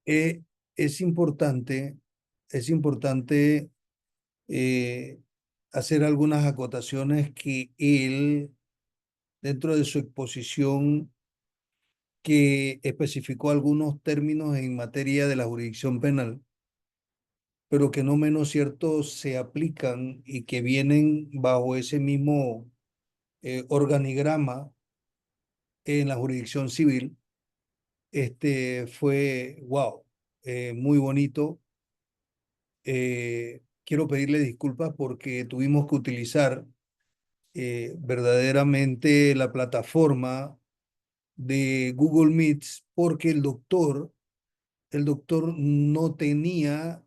Eh, es importante, es importante eh, hacer algunas acotaciones que él, dentro de su exposición, que especificó algunos términos en materia de la jurisdicción penal, pero que no menos cierto se aplican y que vienen bajo ese mismo organigrama en la jurisdicción civil. Fue, wow, muy bonito. Quiero pedirle disculpas porque tuvimos que utilizar verdaderamente la plataforma de Google Meets porque el doctor no tenía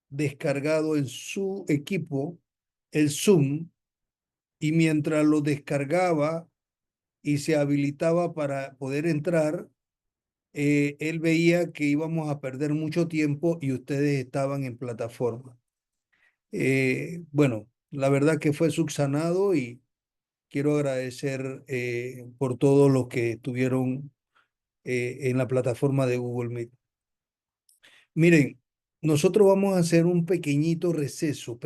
descargado en su equipo el Zoom, y mientras lo descargaba y se habilitaba para poder entrar, él veía que íbamos a perder mucho tiempo y ustedes estaban en plataforma. Bueno, la verdad que fue subsanado y quiero agradecer por todos los que estuvieron en la plataforma de Google Meet. Miren, nosotros vamos a hacer un pequeñito receso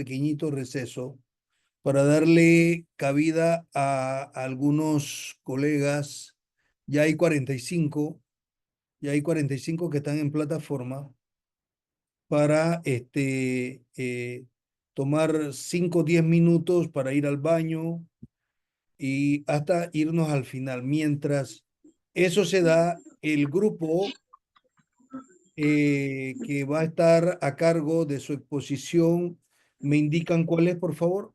para darle cabida a algunos colegas. Ya hay 45, ya hay 45 que están en plataforma para tomar 5 o 10 minutos para ir al baño y hasta irnos al final. Mientras eso se da, el grupo que va a estar a cargo de su exposición, ¿me indican cuál es, por favor?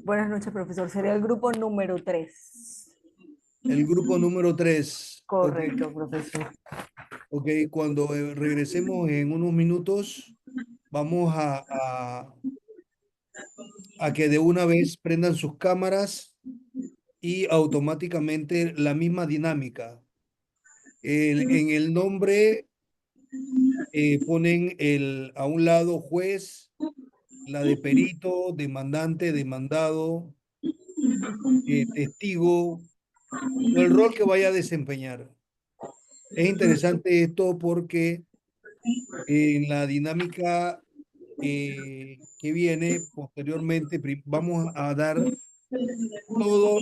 Buenas noches, profesor. Sería el grupo número 3. El grupo número 3. Ok, Correcto, profesor. ok, cuando regresemos en unos minutos, vamos a que de una vez prendan sus cámaras y automáticamente la misma dinámica. En el nombre ponen a un lado juez, la de perito, demandante, demandado, testigo, o el rol que vaya a desempeñar. Es interesante esto porque en la dinámica que viene posteriormente vamos a dar todo,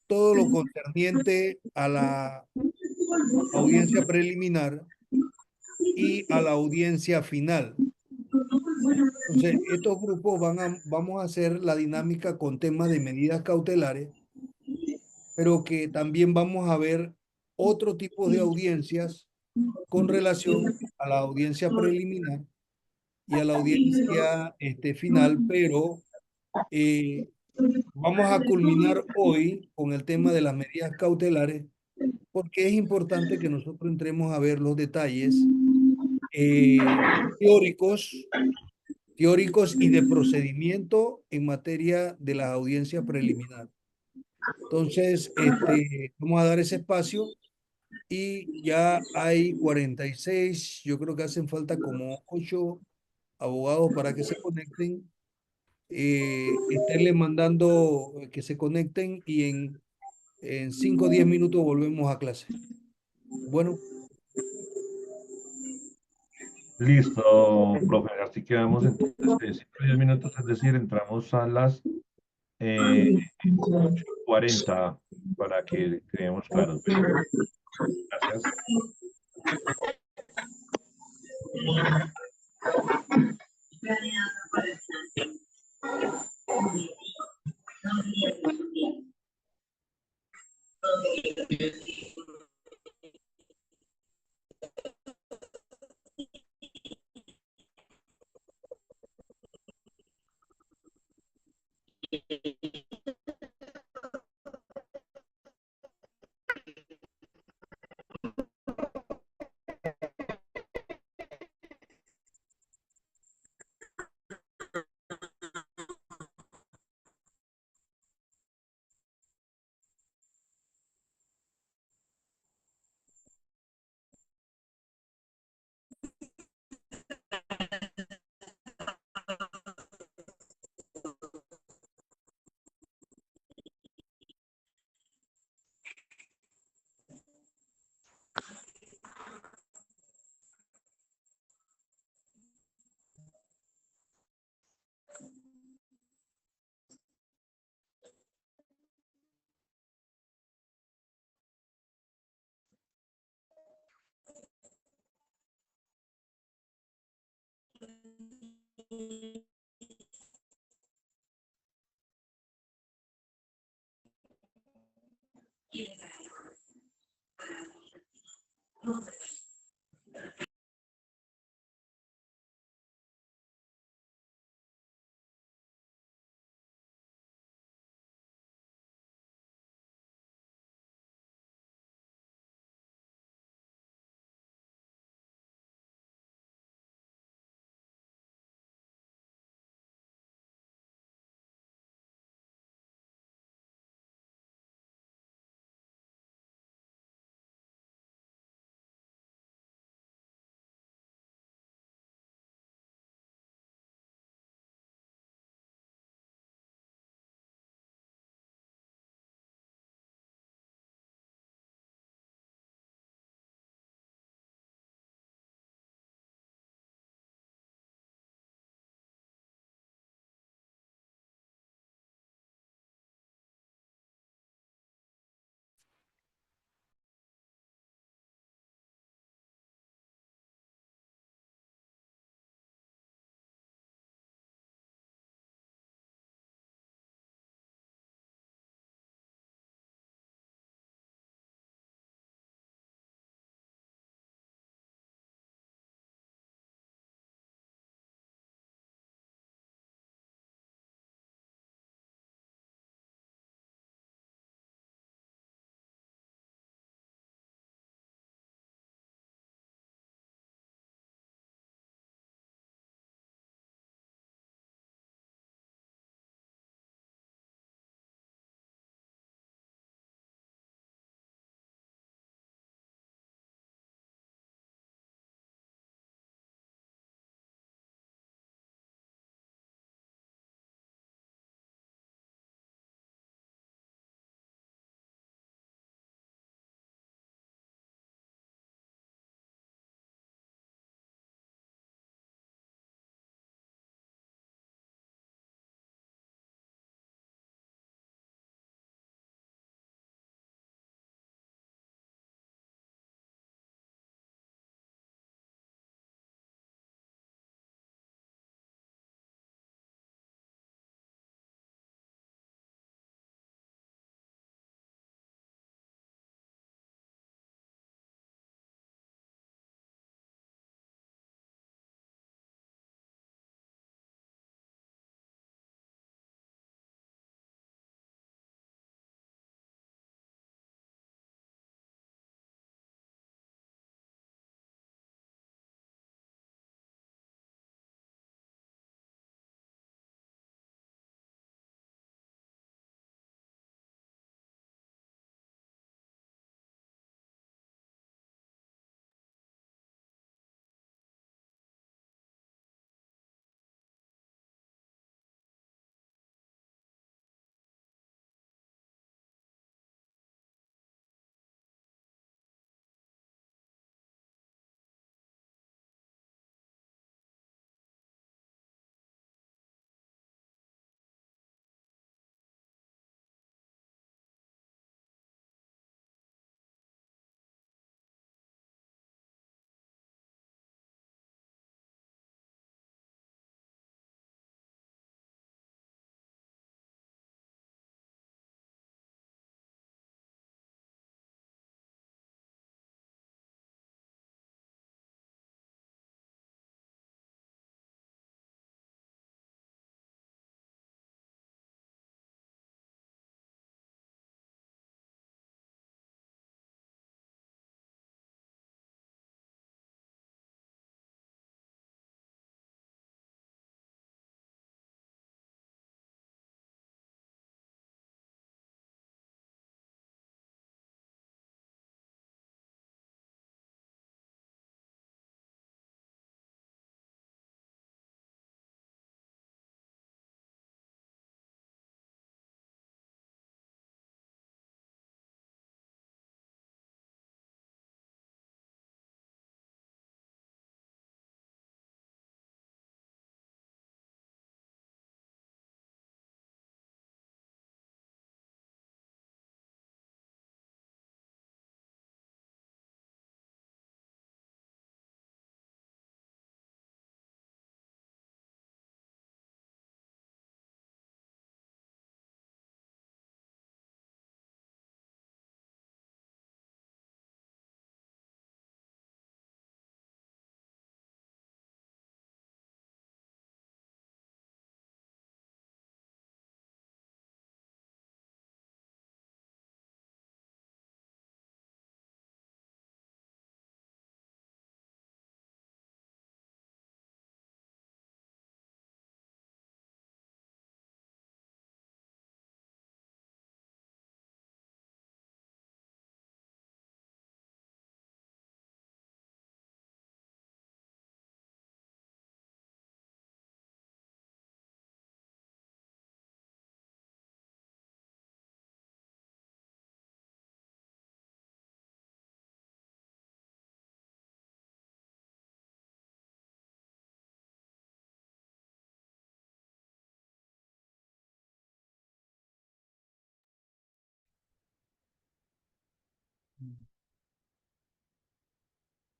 todo lo concerniente a la audiencia preliminar y a la audiencia final. Entonces, estos grupos vamos a hacer la dinámica con temas de medidas cautelares, pero que también vamos a ver otro tipo de audiencias con relación a la audiencia preliminar y a la audiencia final, pero eh, vamos a culminar hoy con el tema de las medidas cautelares, porque es importante que nosotros entremos a ver los detalles teóricos, teóricos y de procedimiento en materia de las audiencias preliminares. Entonces, vamos a dar ese espacio y ya hay 46, yo creo que hacen falta como 8 abogados para que se conecten. Esténle mandando que se conecten y en 5 o 10 minutos volvemos a clase. Bueno, Listo, profe. Así quedamos entonces de 5 a 10 minutos, es decir, entramos a las eh, 8:40 para que quedemos claros. Bueno, gracias.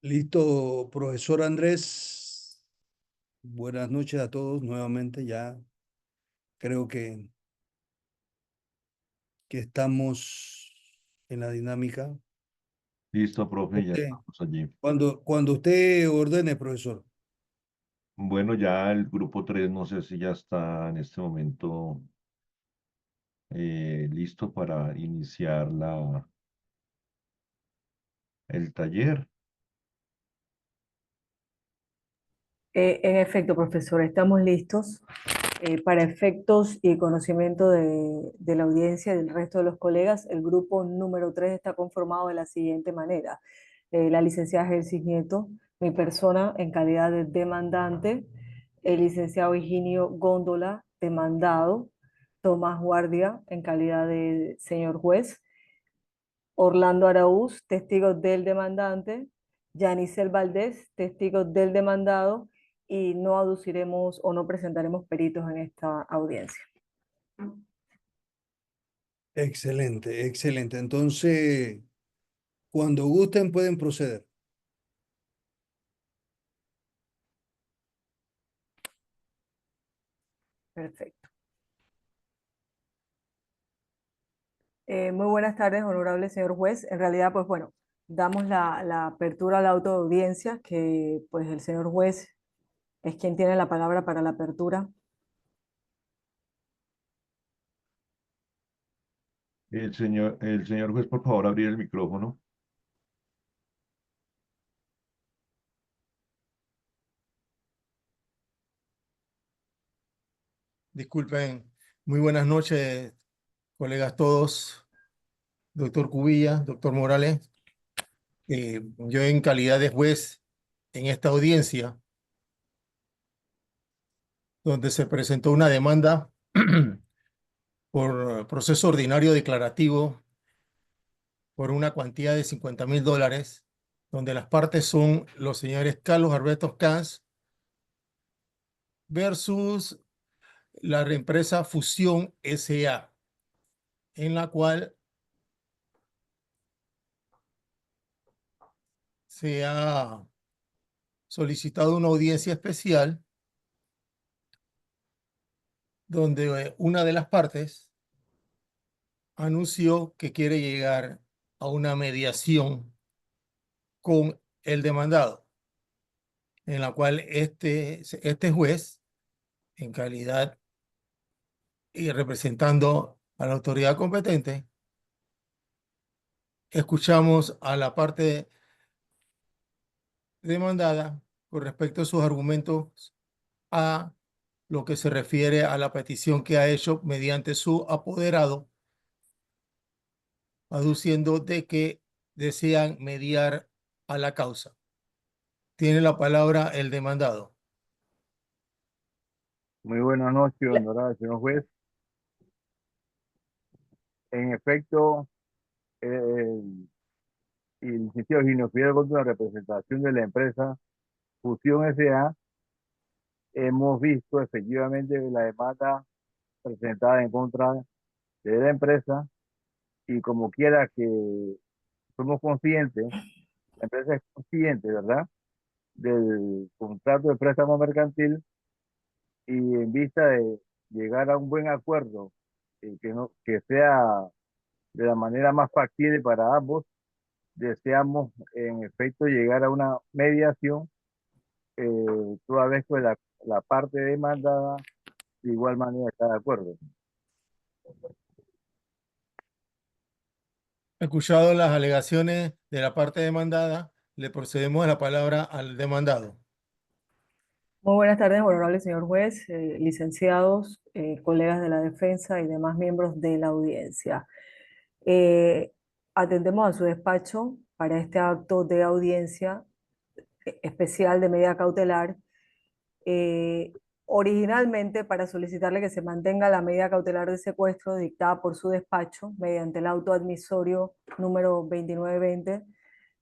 Listo, profesor Andrés. Buenas noches a todos nuevamente. Ya creo que estamos en la dinámica. Listo, profe, ya Usted, estamos allí. cuando usted ordene, profesor. Bueno, ya el grupo 3 no sé si ya está en este momento listo para iniciar el taller. En efecto, profesor, estamos listos. Para efectos y conocimiento de la audiencia y del resto de los colegas, el grupo número 3 está conformado de la siguiente manera. La licenciada Gelsis Nieto, mi persona en calidad de demandante, el licenciado Higinio Góndola, demandado, Tomás Guardia en calidad de señor juez, Orlando Araúz, testigo del demandante, Yanisel Valdés, testigo del demandado, y no aduciremos o no presentaremos peritos en esta audiencia. Excelente, excelente. Entonces, cuando gusten pueden proceder. Perfecto. Muy buenas tardes, honorable señor juez. En realidad, pues bueno, damos la apertura a la autoaudiencia, que pues el señor juez es quien tiene la palabra para la apertura. El señor juez, por favor, abrir el micrófono. Disculpen, muy buenas noches, colegas todos, doctor Cubilla, doctor Morales. Yo en calidad de juez en esta audiencia, donde se presentó una demanda por proceso ordinario declarativo por una cuantía de $50,000, donde las partes son los señores Carlos Alberto Cans versus la empresa Fusión S.A., en la cual se ha solicitado una audiencia especial donde una de las partes anunció que quiere llegar a una mediación con el demandado, en la cual este juez, en calidad y representando a la autoridad competente, escuchamos a la parte demandada con respecto a sus argumentos a lo que se refiere a la petición que ha hecho mediante su apoderado, aduciendo de que desean mediar a la causa. Tiene la palabra el demandado. Muy buenas noches, La- honorable señor juez. En efecto, el licenciado Gino Fidel, con la representación de la empresa Fusión S.A., hemos visto efectivamente la demanda presentada en contra de la empresa, y como quiera que somos conscientes, la empresa es consciente, ¿verdad?, del contrato de préstamo mercantil, y en vista de llegar a un buen acuerdo, que sea de la manera más factible para ambos, deseamos en efecto llegar a una mediación, toda vez que la parte demandada de igual manera está de acuerdo. Escuchado las alegaciones de la parte demandada, le procedemos a la palabra al demandado. Muy buenas tardes, honorable señor juez, licenciados, colegas de la defensa y demás miembros de la audiencia. Eh, Atendemos a su despacho para este acto de audiencia especial de medida cautelar, eh, originalmente para solicitarle que se mantenga la medida cautelar de secuestro dictada por su despacho mediante el auto admisorio número 2920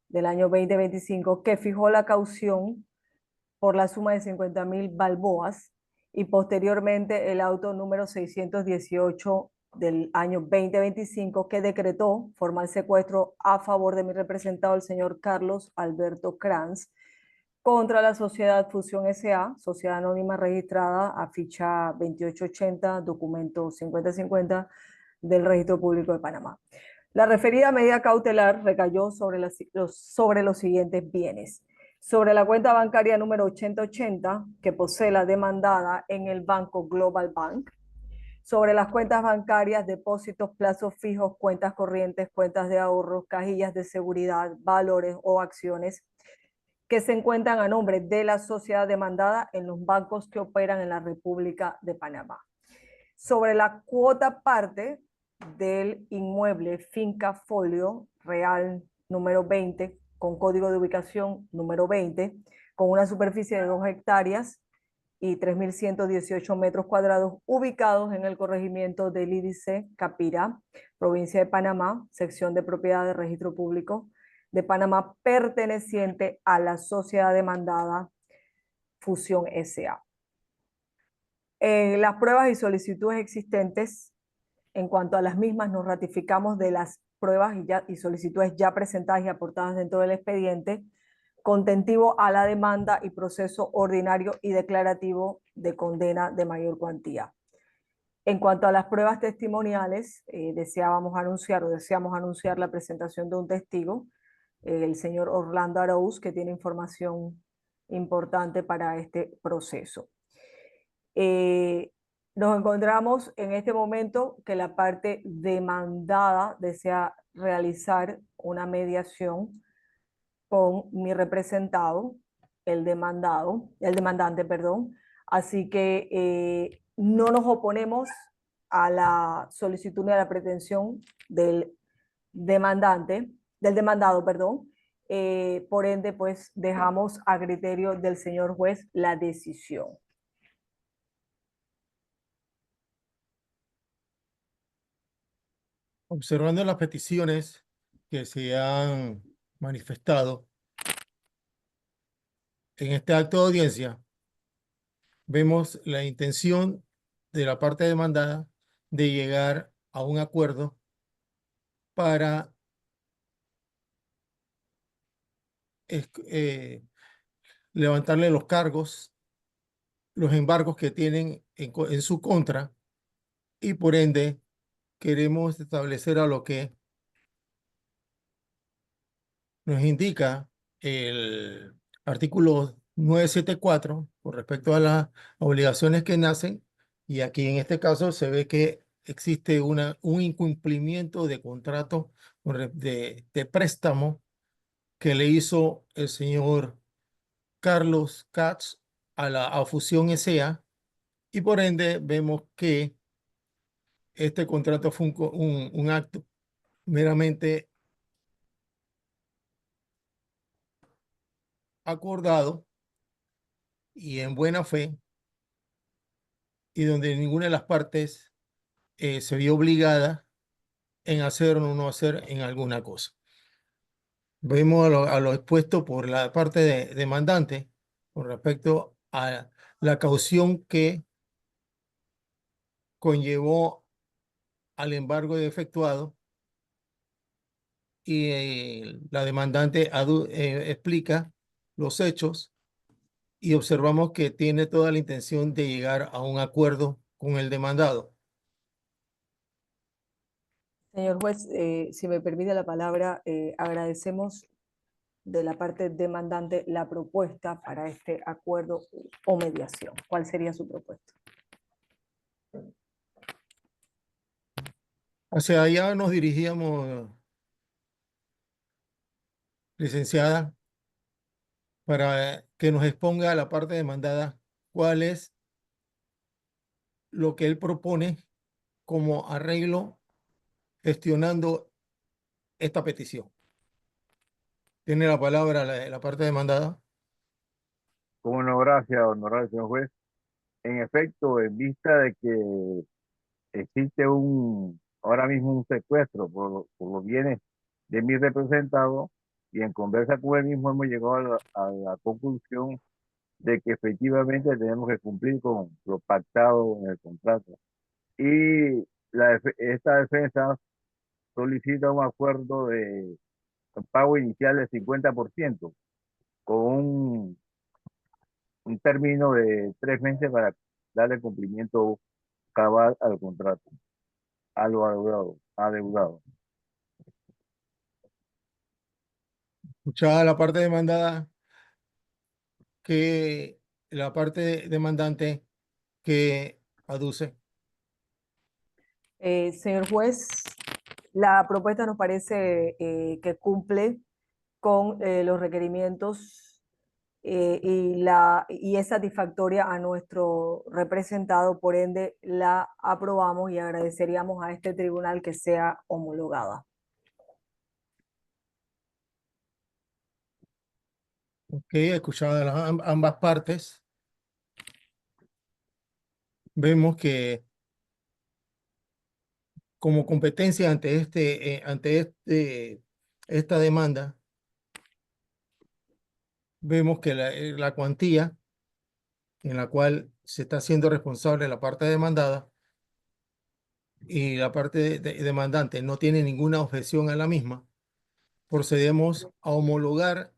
del año 2025, que fijó la caución por la suma de 50.000 balboas, y posteriormente el auto número 618 del año 2025 que decretó formal secuestro a favor de mi representado, el señor Carlos Alberto Kranz, contra la sociedad Fusión S.A., sociedad anónima registrada a ficha 2880, documento 5050 del Registro Público de Panamá. La referida medida cautelar recayó sobre los siguientes bienes. Sobre la cuenta bancaria número 8080 que posee la demandada en el banco Global Bank, sobre las cuentas bancarias, depósitos, plazos fijos, cuentas corrientes, cuentas de ahorros, cajillas de seguridad, valores o acciones que se encuentran a nombre de la sociedad demandada en los bancos que operan en la República de Panamá. Sobre la cuota parte del inmueble Finca Folio Real número 20, con código de ubicación número 20, con una superficie de 2 hectáreas y 3.118 metros cuadrados, ubicados en el corregimiento del Lídice, Capira, provincia de Panamá, sección de propiedad de registro público de Panamá, perteneciente a la sociedad demandada Fusión S.A. Las pruebas y solicitudes existentes, en cuanto a las mismas, nos ratificamos de las pruebas y solicitudes ya presentadas y aportadas dentro del expediente, contentivo a la demanda y proceso ordinario y declarativo de condena de mayor cuantía. En cuanto a las pruebas testimoniales, deseamos anunciar la presentación de un testigo, el señor Orlando Araúz, que tiene información importante para este proceso. Nos encontramos en este momento que la parte demandada desea realizar una mediación con mi representado, el demandante, perdón. Así que no nos oponemos a la solicitud ni a la pretensión del demandado, perdón. Por ende, pues dejamos a criterio del señor juez la decisión. Observando las peticiones que se han manifestado en este acto de audiencia, vemos la intención de la parte demandada de llegar a un acuerdo para levantarle los cargos, los embargos que tienen en su contra, y por ende queremos establecer a lo que nos indica el artículo 974 con respecto a las obligaciones que nacen, y aquí en este caso se ve que existe un incumplimiento de contrato de préstamo que le hizo el señor Carlos Katz a Fusión S.A., y por ende vemos que este contrato fue un acto meramente acordado y en buena fe, y donde ninguna de las partes se vio obligada en hacer o no hacer en alguna cosa. Vemos a lo expuesto por la parte demandante con respecto a la caución que conllevó al embargo efectuado, y la demandante explica los hechos, y observamos que tiene toda la intención de llegar a un acuerdo con el demandado. Señor juez, si me permite la palabra, agradecemos de la parte demandante la propuesta para este acuerdo o mediación. ¿Cuál sería su propuesta? Hacia allá nos dirigíamos, licenciada, para que nos exponga a la parte demandada cuál es lo que él propone como arreglo gestionando esta petición. Tiene la palabra la parte demandada. Como no, gracias, honorable señor juez. En efecto, en vista de que existe ahora mismo un secuestro por los bienes de mi representado, y en conversa con él mismo hemos llegado a la conclusión de que efectivamente tenemos que cumplir con lo pactado en el contrato. Y esta defensa solicita un acuerdo de pago inicial del 50% con un término de 3 meses para darle cumplimiento cabal al contrato, a lo adeudado. Escuchada la parte demandada, que la parte demandante que aduce. Señor juez, la propuesta nos parece que cumple con los requerimientos y es satisfactoria a nuestro representado, por ende la aprobamos y agradeceríamos a este tribunal que sea homologada. Ok, escuchada ambas partes, vemos que como competencia ante esta demanda, vemos que la cuantía en la cual se está haciendo responsable la parte demandada y la parte demandante no tiene ninguna objeción a la misma, procedemos a homologar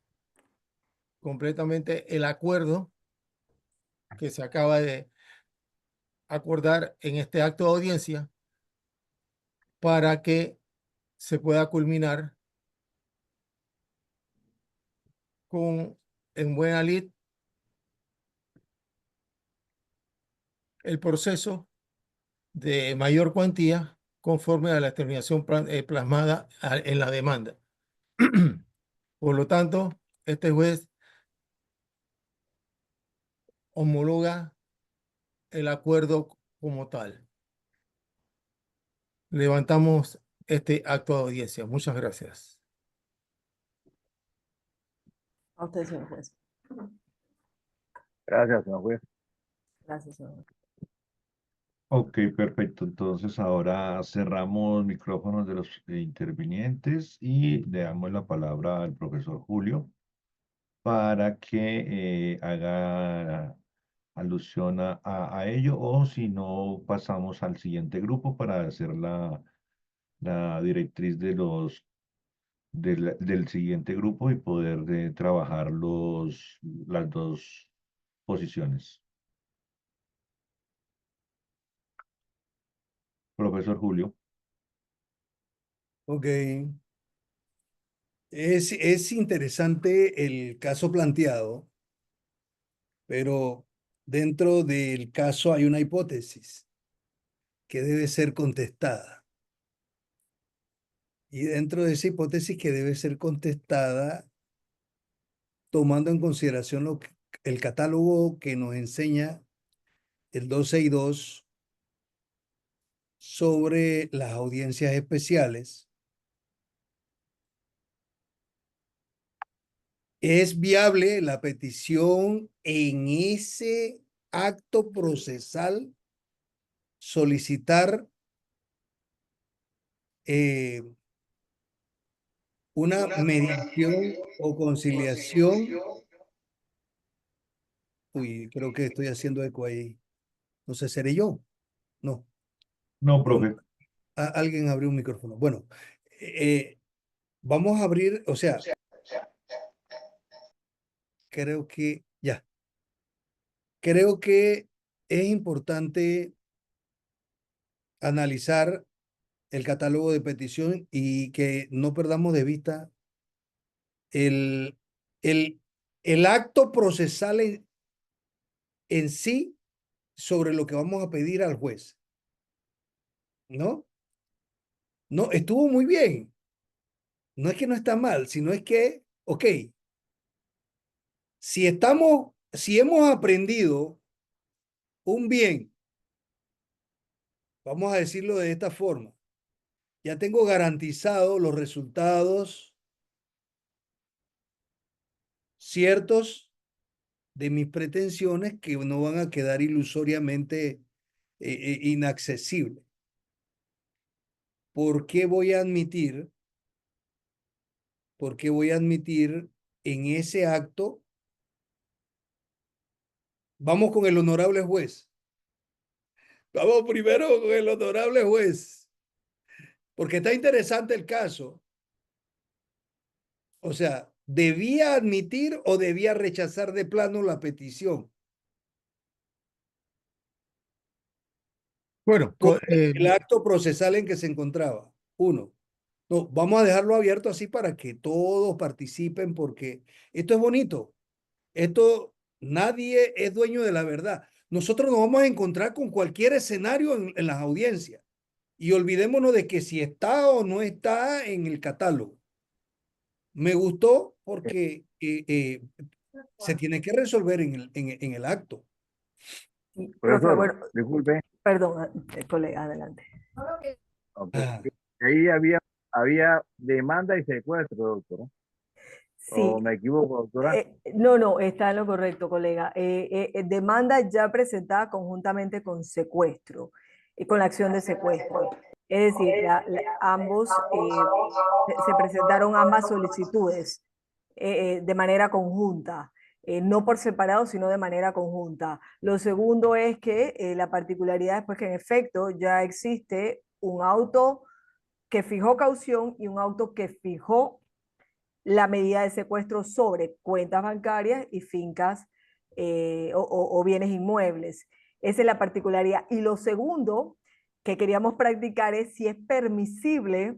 completamente el acuerdo que se acaba de acordar en este acto de audiencia para que se pueda culminar con, en buena lid, el proceso de mayor cuantía conforme a la determinación plasmada en la demanda. Por lo tanto, este juez homologa el acuerdo como tal. Levantamos este acto de audiencia. Muchas gracias. A usted, señor juez. Gracias, señor juez. Gracias, señor juez. Ok, perfecto. Entonces ahora cerramos micrófonos de los intervinientes y le damos la palabra al profesor Julio para que haga alusión a ello, o si no, pasamos al siguiente grupo para hacer la directriz del siguiente grupo y poder trabajar las dos posiciones. Profesor Julio. Ok. Es interesante el caso planteado, pero dentro del caso hay una hipótesis que debe ser contestada. Y dentro de esa hipótesis que debe ser contestada, tomando en consideración el catálogo que nos enseña el 262 sobre las audiencias especiales, ¿es viable la petición en ese acto procesal solicitar una mediación o conciliación? Uy, creo que estoy haciendo eco ahí. No sé, ¿seré yo? No. No, Bueno, profe. alguien abrió un micrófono. Bueno, vamos a abrir, o sea, creo que ya. Creo que es importante analizar el catálogo de petición y que no perdamos de vista el, el, el acto procesal en sí sobre lo que vamos a pedir al juez. ¿No? No, estuvo muy bien. No es que no está mal, sino es que, ok, si hemos aprendido un bien, vamos a decirlo de esta forma, ya tengo garantizado los resultados ciertos de mis pretensiones que no van a quedar ilusoriamente inaccesibles. ¿Por qué voy a admitir? ¿Por qué voy a admitir en ese acto? Vamos con el honorable juez. Vamos primero con el honorable juez, porque está interesante el caso. O sea, ¿debía admitir o debía rechazar de plano la petición Bueno, por el acto procesal en que se encontraba? Uno. No, vamos a dejarlo abierto así para que todos participen porque esto es bonito. Esto, nadie es dueño de la verdad. Nosotros nos vamos a encontrar con cualquier escenario en las audiencias y olvidémonos de que si está o no está en el catálogo. Me gustó porque se tiene que resolver en el acto. Y, profe, Profesor, bueno, disculpe. perdón, colega, adelante. Ok. Ah. Ahí había demanda y secuestro, doctor. ¿O Sí, me equivoco, doctora? no, está en lo correcto, colega. Demanda ya presentada conjuntamente con secuestro, con la acción de secuestro. Es decir, ambos se presentaron ambas solicitudes de manera conjunta, no por separado, sino de manera conjunta. Lo segundo es que la particularidad es pues, que en efecto ya existe un auto que fijó caución y un auto que fijó la medida de secuestro sobre cuentas bancarias y fincas o bienes inmuebles. Esa es la particularidad. Y lo segundo que queríamos practicar es si es permisible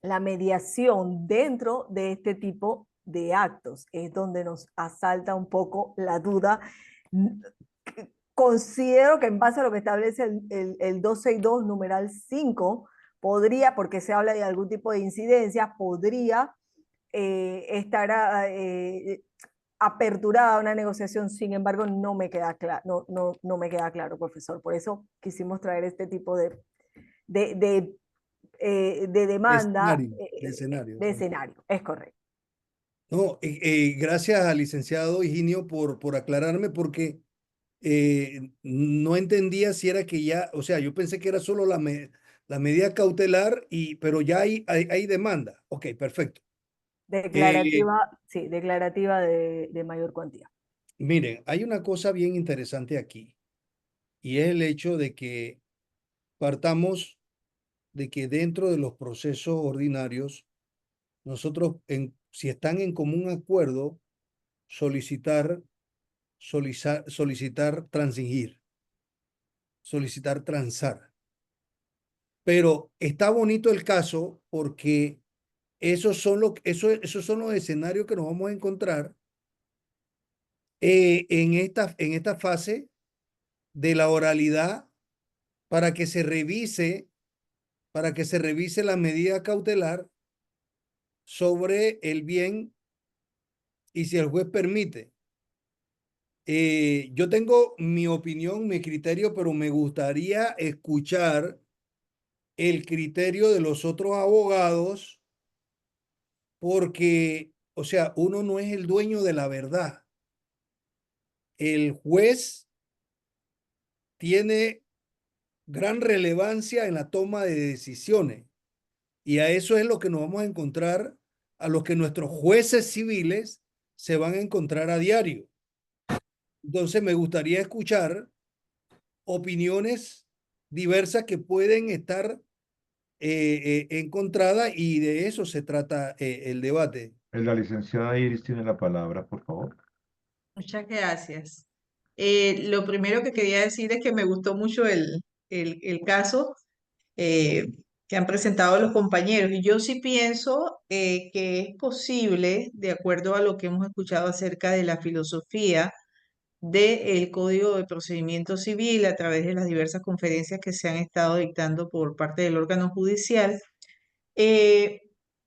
la mediación dentro de este tipo de actos. Es donde nos asalta un poco la duda. Considero que en base a lo que establece el 262 numeral 5, podría, porque se habla de algún tipo de incidencia, podría estar aperturada a una negociación. Sin embargo, no me queda claro, no me queda claro, profesor. Por eso quisimos traer este tipo de, de, de demanda, De escenario. de escenario. Es correcto. No, gracias al licenciado Higinio por aclararme porque no entendía si era que ya, o sea, yo pensé que era solo la medida cautelar, pero ya hay demanda. Ok, perfecto. Declarativa, sí, declarativa de mayor cuantía. Miren, hay una cosa bien interesante aquí y es el hecho de que partamos de que dentro de los procesos ordinarios, nosotros, si están en común acuerdo, solicitar transigir, solicitar transar. Pero está bonito el caso porque esos son los escenarios que nos vamos a encontrar en esta fase de la oralidad para que se revise, para que se revise la medida cautelar sobre el bien y si el juez permite. Yo tengo mi opinión, mi criterio, pero me gustaría escuchar el criterio de los otros abogados porque, o sea, uno no es el dueño de la verdad. El juez tiene gran relevancia en la toma de decisiones y a eso es lo que nos vamos a encontrar, a los que nuestros jueces civiles se van a encontrar a diario. Entonces me gustaría escuchar opiniones diversas que pueden estar encontradas y de eso se trata el debate. La licenciada Iris tiene la palabra, por favor. Muchas gracias. Lo primero que quería decir es que me gustó mucho el caso eh, que han presentado los compañeros y yo sí pienso que es posible, de acuerdo a lo que hemos escuchado acerca de la filosofía del Código de Procedimiento Civil a través de las diversas conferencias que se han estado dictando por parte del órgano judicial, eh,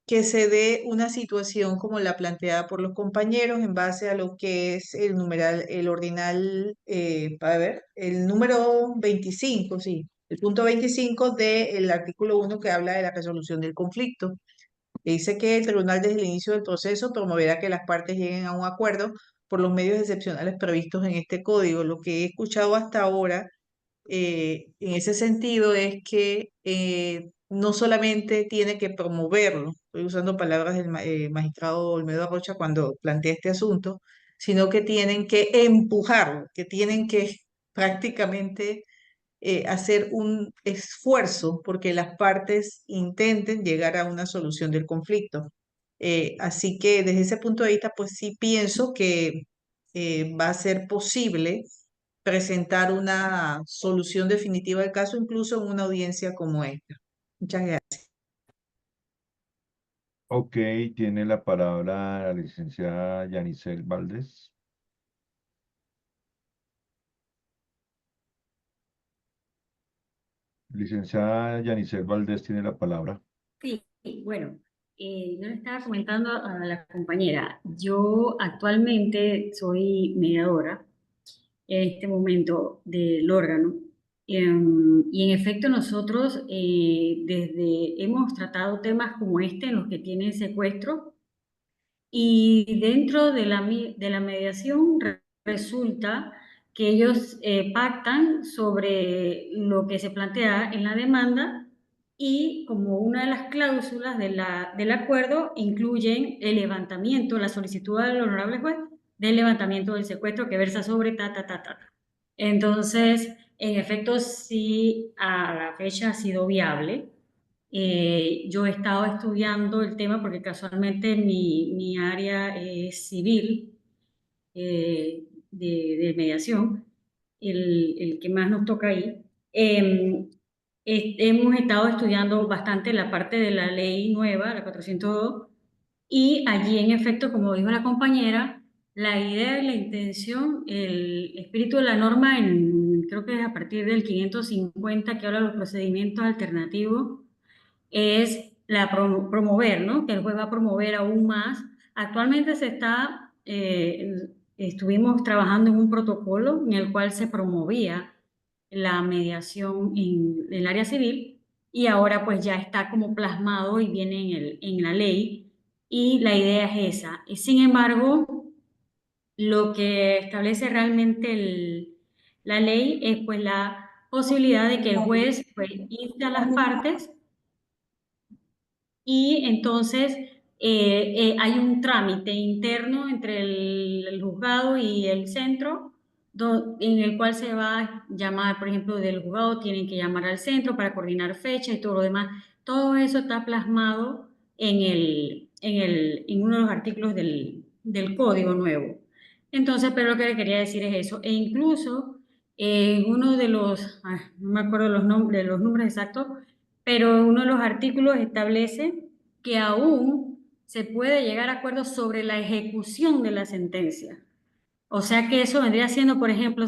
que se dé una situación como la planteada por los compañeros en base a lo que es el numeral, el ordinal, para ver, el número 25, sí, el punto 25 del artículo 1 que habla de la resolución del conflicto. Dice que el tribunal desde el inicio del proceso promoverá que las partes lleguen a un acuerdo por los medios excepcionales previstos en este código. Lo que he escuchado hasta ahora en ese sentido es que no solamente tiene que promoverlo, estoy usando palabras del magistrado Olmedo Rocha cuando plantea este asunto, sino que tienen que empujarlo, que tienen que prácticamente hacer un esfuerzo porque las partes intenten llegar a una solución del conflicto. Así que desde ese punto de vista, pues sí pienso que va a ser posible presentar una solución definitiva del caso, incluso en una audiencia como esta. Muchas gracias. Ok, tiene la palabra la licenciada Yanisel Valdés. Licenciada Yanisel Valdés tiene la palabra. Sí, bueno, yo le estaba comentando a la compañera, yo actualmente soy mediadora en este momento del órgano, y en efecto nosotros hemos tratado temas como este en los que tienen secuestro, y dentro de de la mediación resulta que ellos pactan sobre lo que se plantea en la demanda, y como una de las cláusulas del acuerdo incluyen el levantamiento, la solicitud del honorable juez del levantamiento del secuestro que versa sobre ta, ta, ta, ta. Entonces, en efecto, sí, a la fecha ha sido viable. Yo he estado estudiando el tema porque casualmente mi área es civil, de mediación, el que más nos toca ahí. Hemos estado estudiando bastante la parte de la ley nueva, la 402, y allí en efecto, como dijo la compañera, la idea y la intención, el espíritu de la norma, creo que es a partir del 550 que habla de los procedimientos alternativos, es promover, ¿no? Que el juez va a promover aún más. Actualmente estuvimos trabajando en un protocolo en el cual se promovía la mediación en el área civil, y ahora pues ya está como plasmado y viene en la ley, y la idea es esa. Y sin embargo, lo que establece realmente la ley es pues la posibilidad de que el juez pues inste a las partes, y entonces hay un trámite interno entre el juzgado y el centro, en el cual se va a llamar, por ejemplo, del juzgado tienen que llamar al centro para coordinar fecha y todo lo demás. Todo eso está plasmado en uno de los artículos del código nuevo. Entonces, pero lo que le quería decir es eso. E incluso en uno de no me acuerdo de los números exactos, pero uno de los artículos establece que aún se puede llegar a acuerdos sobre la ejecución de la sentencia. O sea que eso vendría siendo, por ejemplo,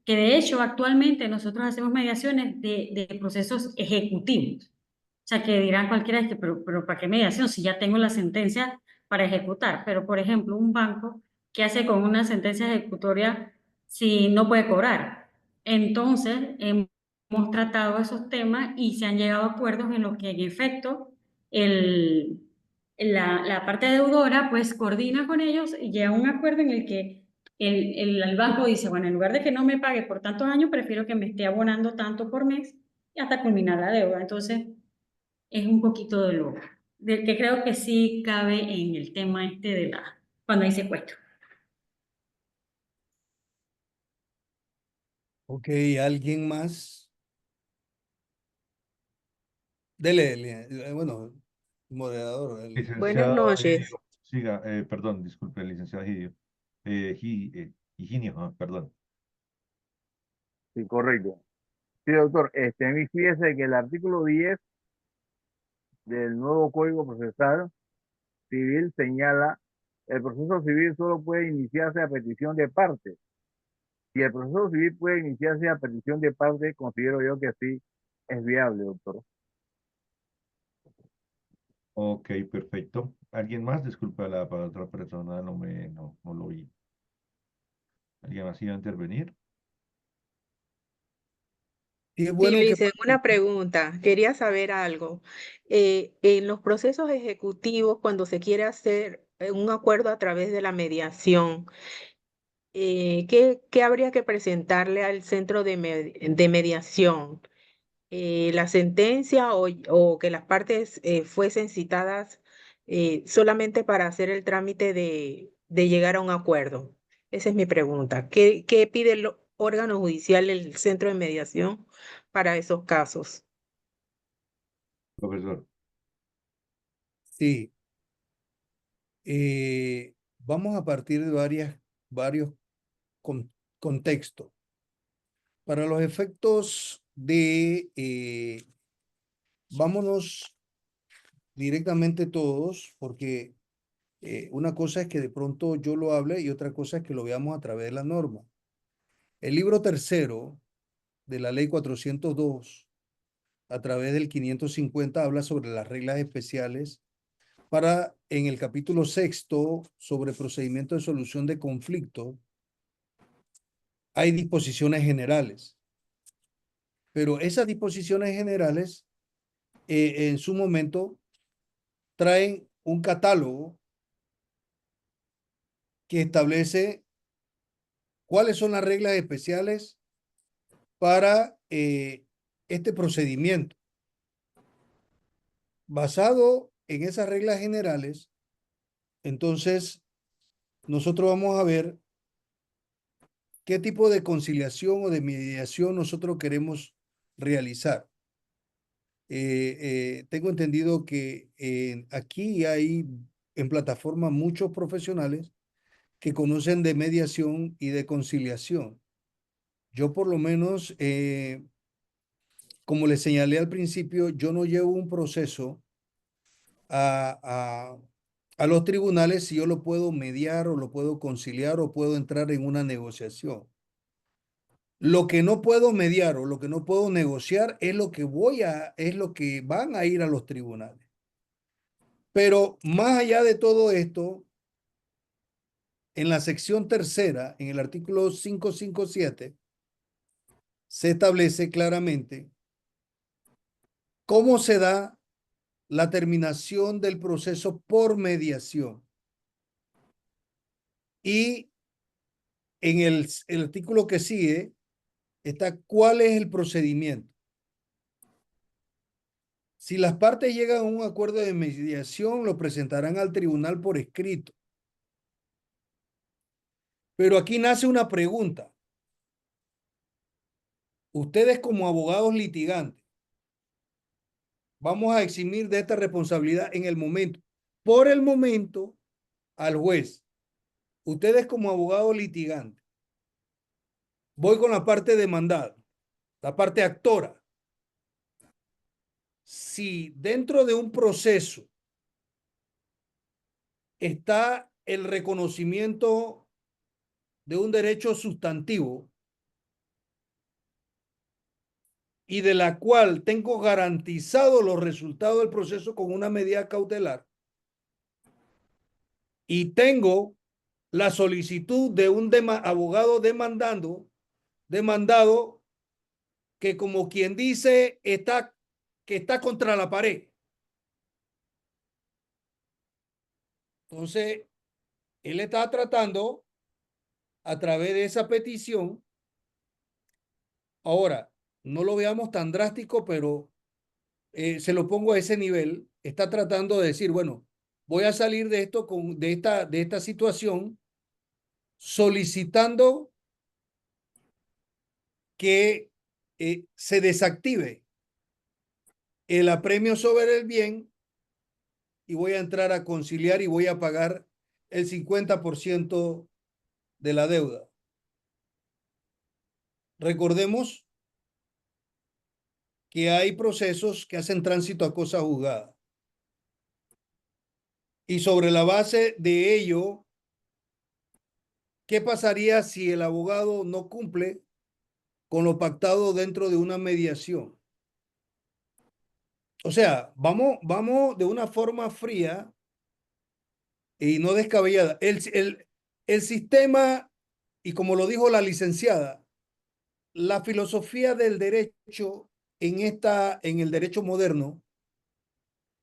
que de hecho actualmente nosotros hacemos mediaciones de procesos ejecutivos. O sea que dirán cualquiera, pero ¿para qué mediación si ya tengo la sentencia para ejecutar? Pero, por ejemplo, un banco, ¿qué hace con una sentencia ejecutoria si no puede cobrar? Entonces, hemos tratado esos temas y se han llegado a acuerdos en los que, en efecto, la parte deudora pues coordina con ellos y llega a un acuerdo en el que el banco dice, bueno, en lugar de que no me pague por tantos años, prefiero que me esté abonando tanto por mes y hasta culminar la deuda. Entonces, es un poquito del que creo que sí cabe en el tema este cuando hay secuestro. Ok, ¿alguien más? Dele, bueno, moderador. Buenas Licenciado noches. Egidio, siga, perdón, disculpe, licenciado Egidio. Higinio, perdón. Sí, correcto. Sí, doctor, fíjese que el artículo 10 del nuevo Código Procesal Civil señala: el proceso civil solo puede iniciarse a petición de parte. Si el proceso civil puede iniciarse a petición de parte, considero yo que sí es viable, doctor. Ok, perfecto. ¿Alguien más? Disculpe, para otra persona no lo oí. ¿Alguien más iba a intervenir? Y es Sí, bueno que... Luis, una pregunta. Quería saber algo. En los procesos ejecutivos, cuando se quiere hacer un acuerdo a través de la mediación, ¿qué habría que presentarle al centro de mediación? ¿La sentencia o que las partes fuesen citadas solamente para hacer el trámite de llegar a un acuerdo? Esa es mi pregunta. ¿Qué pide órgano judicial el centro de mediación para esos casos? Profesor. Sí, vamos a partir de varios contextos. Para los efectos de, vámonos directamente todos, porque una cosa es que de pronto yo lo hable y otra cosa es que lo veamos a través de la norma. El libro tercero de la ley 402, a través del 550, habla sobre las reglas especiales para, en el capítulo sexto, sobre procedimiento de solución de conflicto, hay disposiciones generales. Pero esas disposiciones generales, en su momento, traen un catálogo que establece cuáles son las reglas especiales para este procedimiento. Basado en esas reglas generales, entonces nosotros vamos a ver qué tipo de conciliación o de mediación nosotros queremos realizar. Tengo entendido que aquí hay en plataforma muchos profesionales que conocen de mediación y de conciliación. Yo por lo menos, como les señalé al principio, yo no llevo un proceso a, a, a los tribunales si yo lo puedo mediar o lo puedo conciliar o puedo entrar en una negociación. Lo que no puedo mediar o lo que no puedo negociar es es lo que van a ir a los tribunales. Pero más allá de todo esto, en la sección tercera, en el artículo 557, se establece claramente cómo se da la terminación del proceso por mediación. Y en el artículo que sigue está cuál es el procedimiento. Si las partes llegan a un acuerdo de mediación, lo presentarán al tribunal por escrito. Pero aquí nace una pregunta. Ustedes como abogados litigantes, vamos a eximir de esta responsabilidad en el momento. Por el momento, al juez. Ustedes como abogados litigantes, voy con la parte demandada, la parte actora. Si dentro de un proceso está el reconocimiento de un derecho sustantivo y de la cual tengo garantizado los resultados del proceso con una medida cautelar y tengo la solicitud de un abogado demandado que, como quien dice, que está contra la pared. Entonces, él está tratando a través de esa petición. Ahora, no lo veamos tan drástico, pero se lo pongo a ese nivel. Está tratando de decir, bueno, voy a salir de esto, de esta situación, solicitando que se desactive el apremio sobre el bien y voy a entrar a conciliar y voy a pagar el 50% de la deuda. Recordemos que hay procesos que hacen tránsito a cosa juzgada. Y sobre la base de ello, ¿qué pasaría si el abogado no cumple con lo pactado dentro de una mediación? O sea, vamos de una forma fría y no descabellada. El sistema, y como lo dijo la licenciada, la filosofía del derecho en el derecho moderno,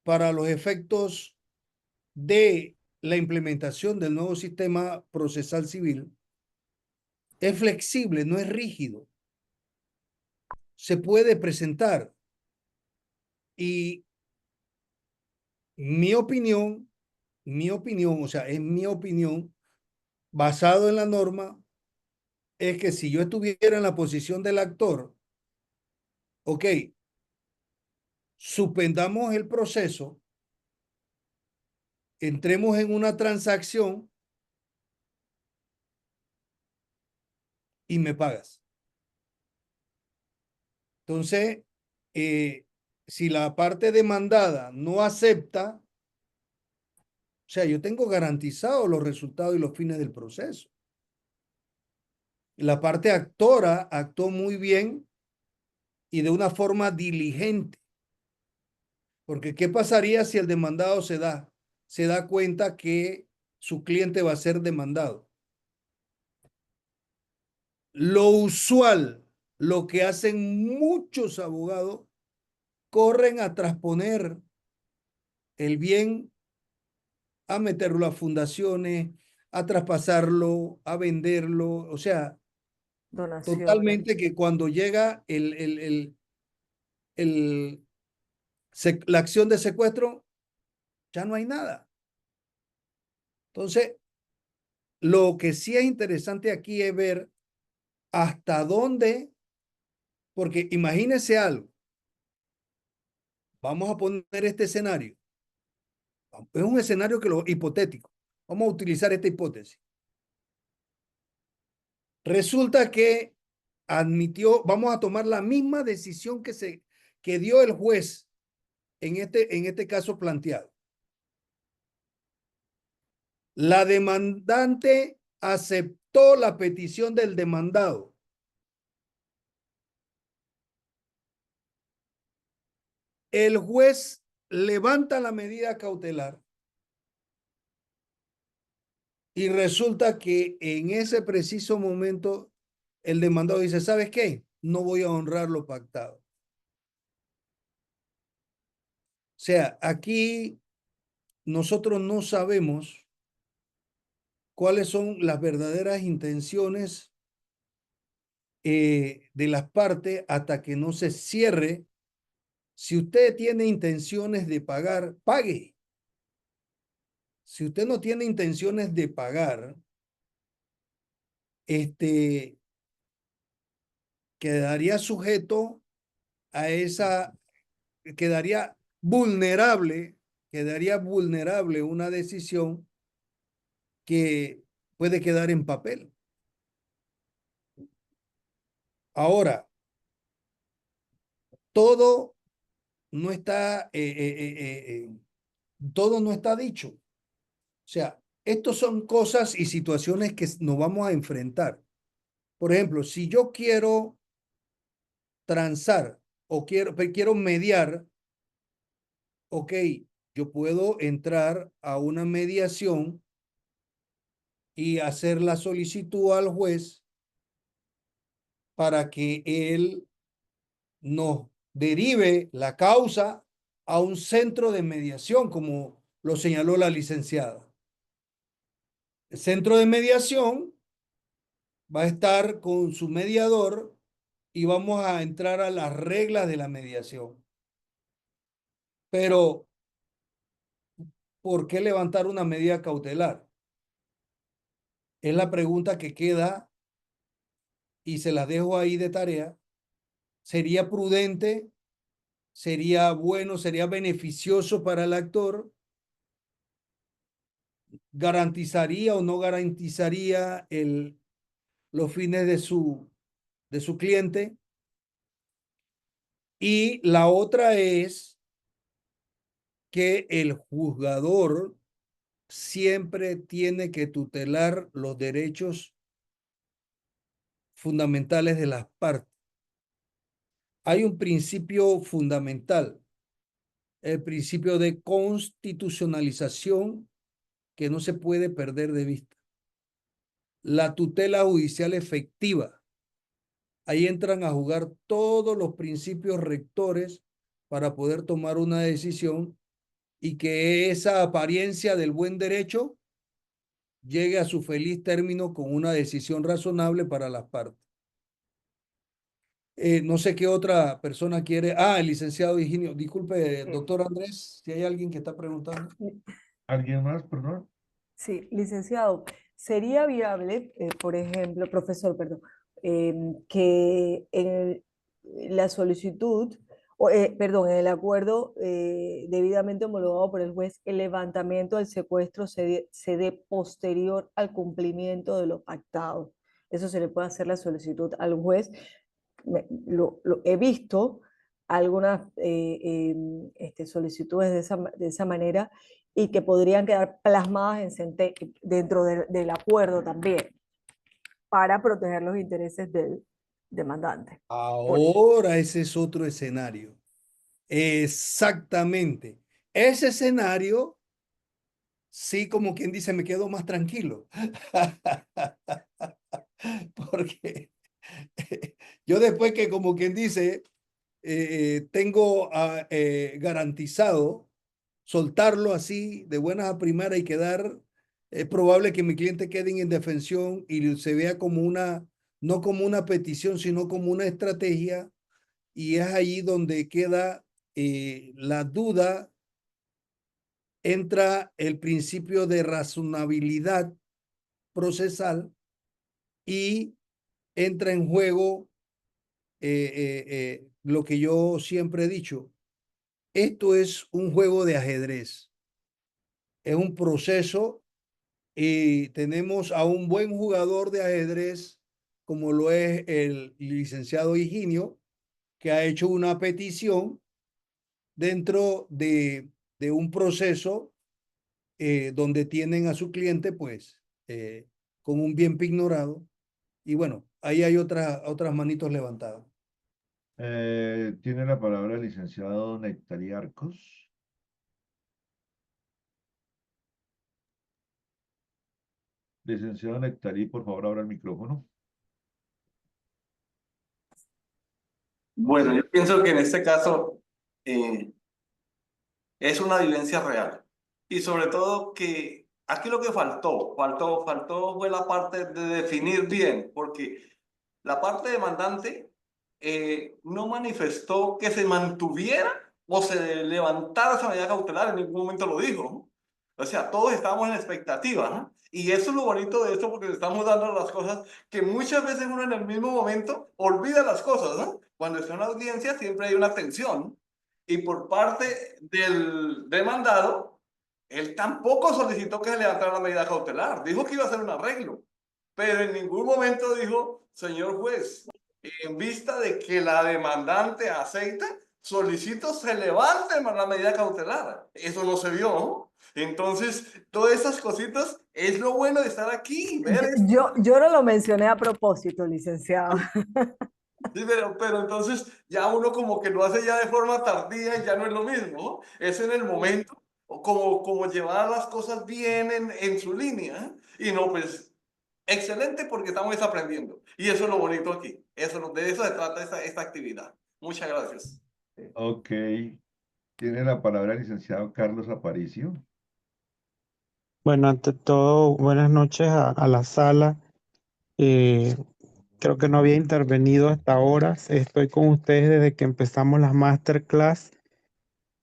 para los efectos de la implementación del nuevo sistema procesal civil, es flexible, no es rígido. Se puede presentar. Y mi opinión, o sea, es mi opinión, basado en la norma, es que si yo estuviera en la posición del actor, ok, suspendamos el proceso, entremos en una transacción y me pagas. Entonces, si la parte demandada no acepta, o sea, yo tengo garantizados los resultados y los fines del proceso. La parte actora actuó muy bien y de una forma diligente. Porque ¿qué pasaría si el demandado se da cuenta que su cliente va a ser demandado? Lo usual, lo que hacen muchos abogados, corren a transponer el bien, a meterlo a fundaciones, a traspasarlo, a venderlo, o sea, Donaciones. totalmente que cuando llega la acción de secuestro, ya no hay nada. Entonces, lo que sí es interesante aquí es ver hasta dónde, porque imagínese algo, vamos a poner este escenario, es un escenario que lo hipotético, vamos a utilizar esta hipótesis. Resulta que admitió, vamos a tomar la misma decisión que dio el juez en este caso planteado. La demandante aceptó la petición del demandado. El juez levanta la medida cautelar y resulta que en ese preciso momento el demandado dice, ¿sabes qué? No voy a honrar lo pactado. O sea, aquí nosotros no sabemos cuáles son las verdaderas intenciones de las partes hasta que no se cierre. Si usted tiene intenciones de pagar, pague. Si usted no tiene intenciones de pagar, quedaría sujeto a quedaría vulnerable una decisión que puede quedar en papel. Ahora, todo no está, todo no está dicho. O sea, estos son cosas y situaciones que nos vamos a enfrentar. Por ejemplo, si yo quiero transar o quiero mediar, ok, yo puedo entrar a una mediación y hacer la solicitud al juez para que él nos derive la causa a un centro de mediación, como lo señaló la licenciada. El centro de mediación va a estar con su mediador y vamos a entrar a las reglas de la mediación. Pero, ¿por qué levantar una medida cautelar? Es la pregunta que queda y se las dejo ahí de tarea. ¿Sería prudente? ¿Sería bueno? ¿Sería beneficioso para el actor? ¿Garantizaría o no garantizaría los fines de su cliente? Y la otra es que el juzgador siempre tiene que tutelar los derechos fundamentales de las partes. Hay un principio fundamental, el principio de constitucionalización que no se puede perder de vista. La tutela judicial efectiva. Ahí entran a jugar todos los principios rectores para poder tomar una decisión y que esa apariencia del buen derecho llegue a su feliz término con una decisión razonable para las partes. No sé qué otra persona quiere. Ah, el licenciado Higinio. Disculpe, doctor Andrés, si hay alguien que está preguntando. ¿Alguien más, perdón? Sí, licenciado, ¿Sería viable, por ejemplo, profesor, perdón, que la solicitud, perdón, en el acuerdo debidamente homologado por el juez, el levantamiento del secuestro se dé posterior al cumplimiento de lo pactado? Eso se le puede hacer la solicitud al juez. He visto algunas solicitudes de esa manera y que podrían quedar plasmadas dentro del acuerdo también para proteger los intereses del demandante. Ahora ese es otro escenario. Exactamente. Ese escenario, sí, como quien dice, me quedo más tranquilo. Porque yo después que, como quien dice, tengo garantizado soltarlo así de buenas a primeras y quedar, es probable que mi cliente quede en indefensión y se vea como no como una petición, sino como una estrategia, y es ahí donde queda la duda, entra el principio de razonabilidad procesal y entra en juego lo que yo siempre he dicho. Esto es un juego de ajedrez, es un proceso y tenemos a un buen jugador de ajedrez como lo es el licenciado Higinio, que ha hecho una petición dentro de un proceso donde tienen a su cliente pues con un bien pignorado y bueno, ahí hay otras manitos levantadas. Tiene la palabra el licenciado Nectarí Arcos. Licenciado Nectarí, por favor, abra el micrófono. Bueno, yo pienso que en este caso eh, es una vivencia real. Y sobre todo que aquí lo que faltó fue la parte de definir bien, porque la parte demandante no manifestó que se mantuviera o se levantara esa medida cautelar, en ningún momento lo dijo, ¿no? O sea, todos estábamos en expectativa, ¿no? Y eso es lo bonito de esto, porque le estamos dando las cosas que muchas veces uno en el mismo momento olvida las cosas, ¿no? Cuando está en una audiencia siempre hay una tensión, ¿no? Y por parte del demandado, él tampoco solicitó que se levantara la medida cautelar, dijo que iba a hacer un arreglo, pero en ningún momento dijo, señor juez, en vista de que la demandante aceita, solicito se levante la medida cautelar. Eso no se vio, ¿no? Entonces, todas esas cositas es lo bueno de estar aquí, ver esto. Yo no lo mencioné a propósito, licenciado. Sí, pero entonces ya uno como que lo hace ya de forma tardía y ya no es lo mismo, ¿no? Es en el momento, como llevar las cosas bien en su línea. Y no, pues, excelente porque estamos aprendiendo. Y eso es lo bonito aquí. De eso se trata esta actividad. Muchas gracias. Ok. Tiene la palabra el licenciado Carlos Aparicio. Bueno, ante todo, buenas noches a la sala. Eh, Creo que no había intervenido hasta ahora. Estoy con ustedes desde que empezamos las masterclass,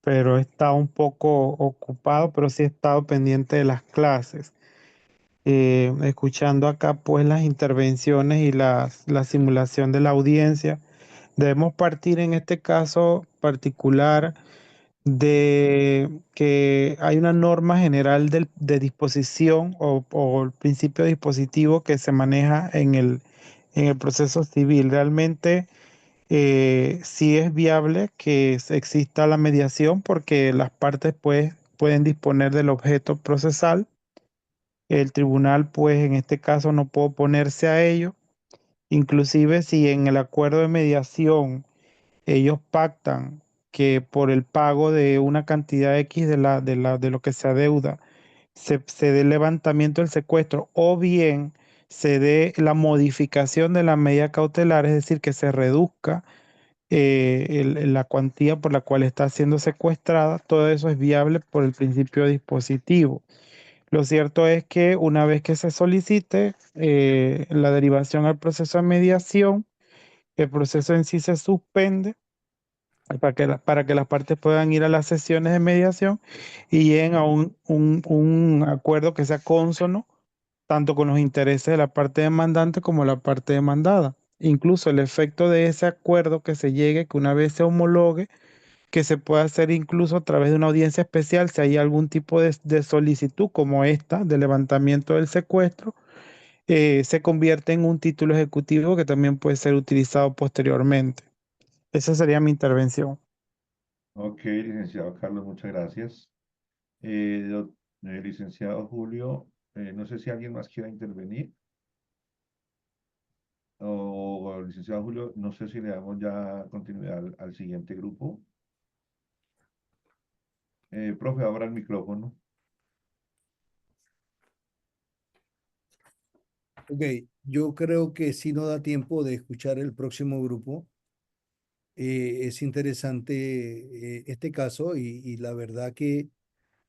pero he estado un poco ocupado, pero sí he estado pendiente de las clases. Escuchando acá pues las intervenciones y la simulación de la audiencia. Debemos partir en este caso particular de que hay una norma general de disposición o el principio dispositivo que se maneja en el proceso civil. Realmente sí es viable que exista la mediación porque las partes pues, pueden disponer del objeto procesal. El tribunal pues en este caso no puede oponerse a ello. Inclusive si en el acuerdo de mediación ellos pactan que por el pago de una cantidad X de lo que se adeuda, se dé el levantamiento del secuestro o bien se dé la modificación de la medida cautelar, es decir, que se reduzca la cuantía por la cual está siendo secuestrada, todo eso es viable por el principio dispositivo. Lo cierto es que una vez que se solicite la derivación al proceso de mediación, el proceso en sí se suspende para que las partes puedan ir a las sesiones de mediación y lleguen a un acuerdo que sea cónsono tanto con los intereses de la parte demandante como la parte demandada. Incluso el efecto de ese acuerdo que se llegue, que una vez se homologue, que se pueda hacer incluso a través de una audiencia especial si hay algún tipo de solicitud como esta, de levantamiento del secuestro, se convierte en un título ejecutivo que también puede ser utilizado posteriormente. Esa sería mi intervención. Ok, licenciado Carlos, muchas gracias. Licenciado Julio, no sé si alguien más quiera intervenir. O licenciado Julio, no sé si le damos ya continuidad al siguiente grupo. Profe, abra el micrófono. Ok, yo creo que sí nos da tiempo de escuchar el próximo grupo. Es interesante este caso y la verdad que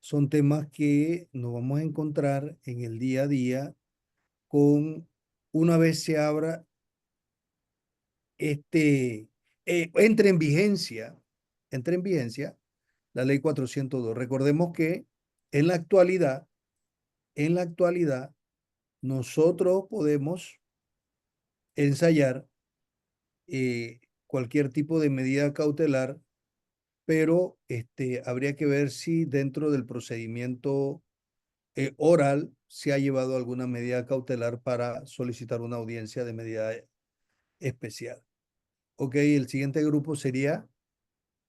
son temas que nos vamos a encontrar en el día a día con una vez se abra entre en vigencia, entre en vigencia la ley 402. Recordemos que en la actualidad, en la actualidad, nosotros podemos ensayar cualquier tipo de medida cautelar, pero habría que ver si dentro del procedimiento oral se ha llevado alguna medida cautelar para solicitar una audiencia de medida especial. Ok, el siguiente grupo sería,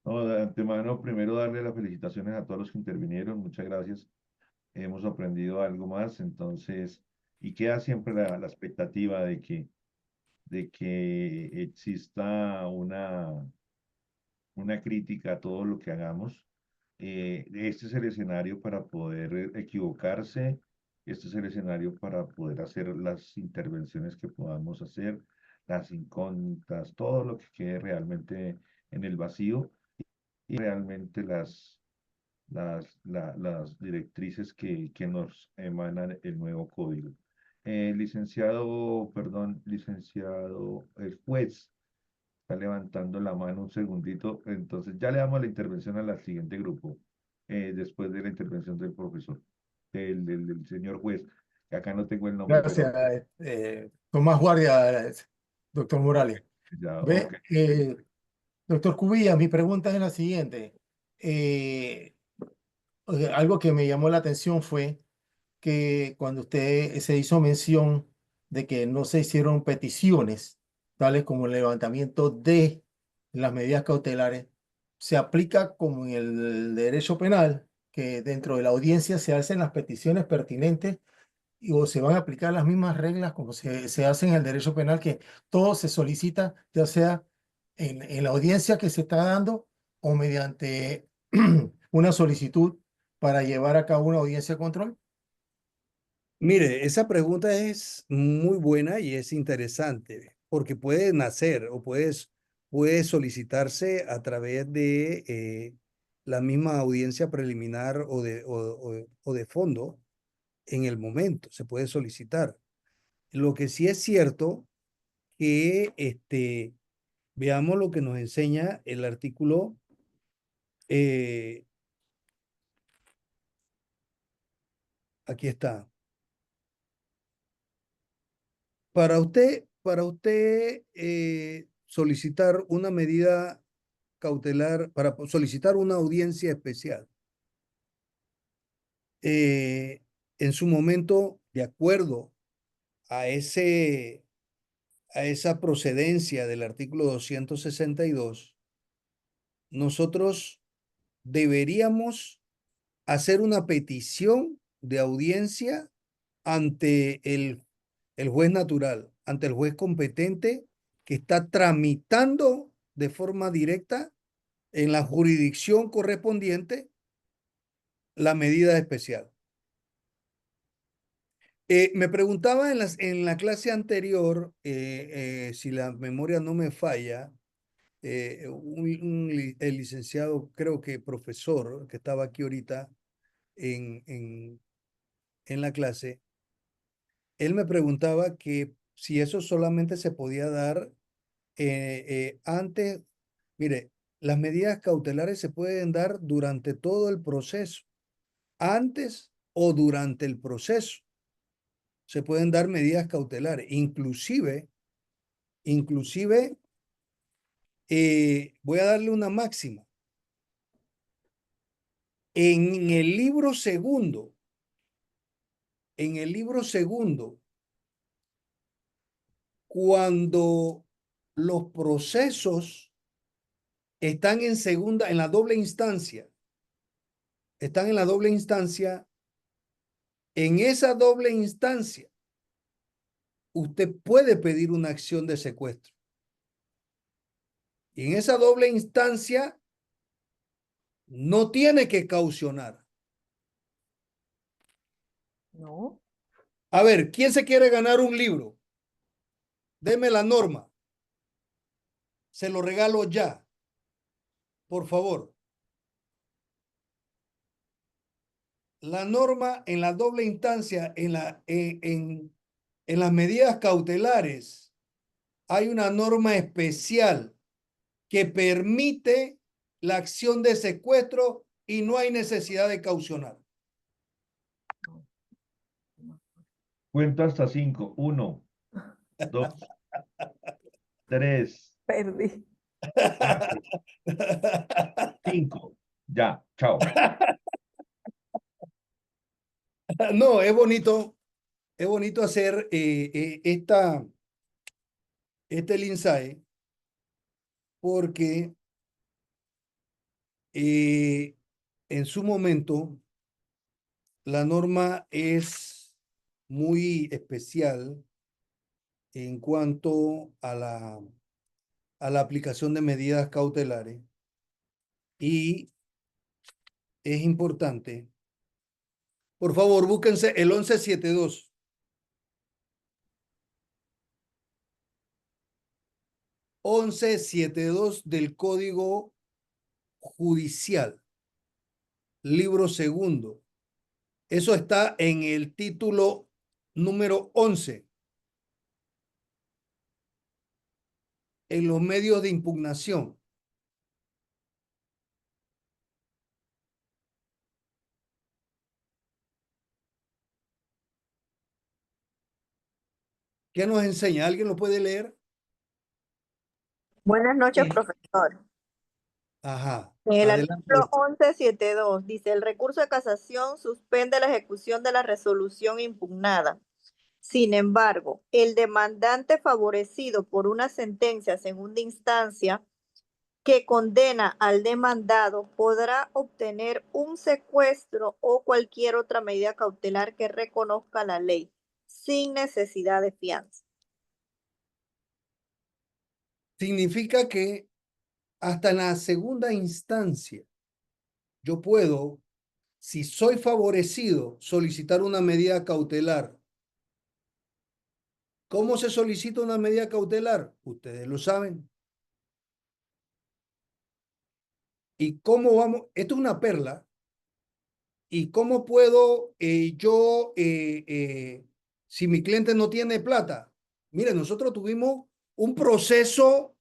No, de antemano, primero darle las felicitaciones a todos los que intervinieron. Muchas gracias. Hemos aprendido algo más, entonces, y queda siempre la expectativa de que exista una crítica a todo lo que hagamos. Este es el escenario para poder equivocarse, este es el escenario para poder hacer las intervenciones que podamos hacer, las incógnitas, todo lo que quede realmente en el vacío y realmente las directrices que nos emanan el nuevo código. Licenciado, el juez está levantando la mano un segundito, entonces ya le damos la intervención al siguiente grupo, después de la intervención del profesor, del señor juez, que acá no tengo el nombre, pero Gracias, Tomás Guardia, doctor Morales. ya, Ve, ok. doctor Cubilla, mi pregunta es la siguiente. Algo que me llamó la atención fue que cuando usted se hizo mención de que no se hicieron peticiones, tales como el levantamiento de las medidas cautelares, se aplica como en el derecho penal, que dentro de la audiencia se hacen las peticiones pertinentes o se van a aplicar las mismas reglas como se hace en el derecho penal, que todo se solicita, ya sea en la audiencia que se está dando o mediante una solicitud para llevar a cabo una audiencia de control. mire, esa pregunta es muy buena y es interesante porque puede nacer o puede solicitarse a través de la misma audiencia preliminar o de fondo en el momento, se puede solicitar. Lo que sí es cierto que veamos lo que nos enseña el artículo aquí está. Para usted solicitar una medida cautelar, para solicitar una audiencia especial, eh, en su momento, de acuerdo a esa procedencia del artículo 262, nosotros deberíamos hacer una petición de audiencia ante el juez natural, ante el juez competente que está tramitando de forma directa en la jurisdicción correspondiente la medida especial. Me preguntaba en la clase anterior, si la memoria no me falla, el licenciado, creo que profesor, que estaba aquí ahorita en la clase, él me preguntaba que si eso solamente se podía dar antes, mire, las medidas cautelares se pueden dar durante todo el proceso, antes o durante el proceso. se pueden dar medidas cautelares. Inclusive, voy a darle una máxima. En el libro segundo, cuando los procesos están en la doble instancia, en esa doble instancia, usted puede pedir una acción de secuestro. Y en esa doble instancia, no tiene que caucionar. No. A ver, ¿quién se quiere ganar un libro? Deme la norma. Se lo regalo ya. Por favor. La norma en la doble instancia, en las medidas cautelares, hay una norma especial que permite la acción de secuestro y no hay necesidad de caucionar. Cuento hasta 5. 1, 2, 3, Perdí. 4, 5. Ya, chao. No, es bonito hacer este linsae porque en su momento la norma es muy especial en cuanto a la aplicación de medidas cautelares y es importante. Por favor, búsquense el 1172. 1172 del Código Judicial, libro segundo. Eso está en el título número 11. En los medios de impugnación. ¿Qué nos enseña? ¿Alguien lo puede leer? Buenas noches, Sí. profesor. Ajá. En el Adelante. artículo 1172 dice, el recurso de casación suspende la ejecución de la resolución impugnada. Sin embargo, el demandante favorecido por una sentencia de segunda instancia que condena al demandado podrá obtener un secuestro o cualquier otra medida cautelar que reconozca la ley, sin necesidad de fianza. Significa que hasta en la segunda instancia yo puedo, si soy favorecido, solicitar una medida cautelar. ¿Cómo se solicita una medida cautelar? Ustedes lo saben. ¿Y cómo vamos? Esto es una perla. ¿Y cómo puedo si mi cliente no tiene plata? Mire, nosotros tuvimos un proceso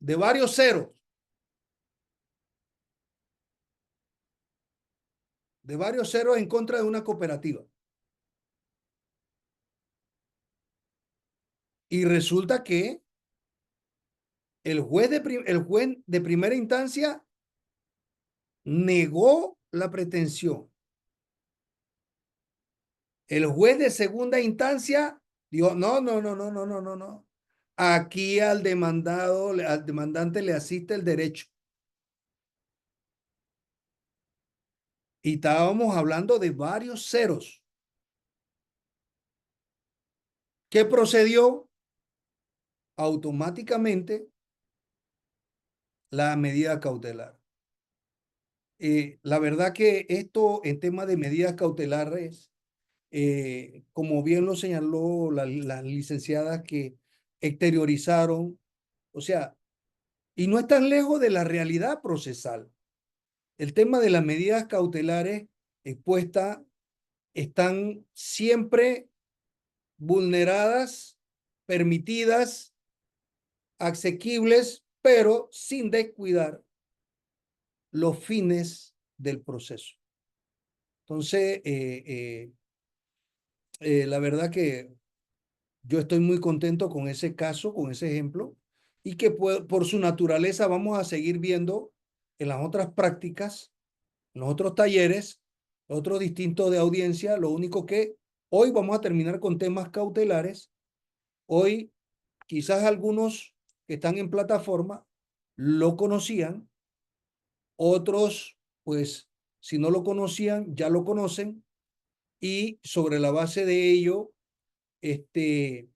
de varios ceros. De varios ceros en contra de una cooperativa. Y resulta que el juez de primera instancia negó la pretensión. El juez de segunda instancia dijo, no. Aquí al demandante le asiste el derecho. Y estábamos hablando de varios ceros. ¿Qué procedió? Automáticamente la medida cautelar. La verdad que esto en tema de medidas cautelares, como bien lo señaló las licenciadas que exteriorizaron, o sea, y no es tan lejos de la realidad procesal. El tema de las medidas cautelares expuestas están siempre vulneradas, permitidas, asequibles, pero sin descuidar los fines del proceso. Entonces, la verdad que yo estoy muy contento con ese caso, con ese ejemplo, y que por su naturaleza vamos a seguir viendo en las otras prácticas, en los otros talleres, otros distintos de audiencia. Lo único que hoy vamos a terminar con temas cautelares. Hoy quizás algunos que están en plataforma lo conocían, otros pues si no lo conocían ya lo conocen, y sobre la base de ello, este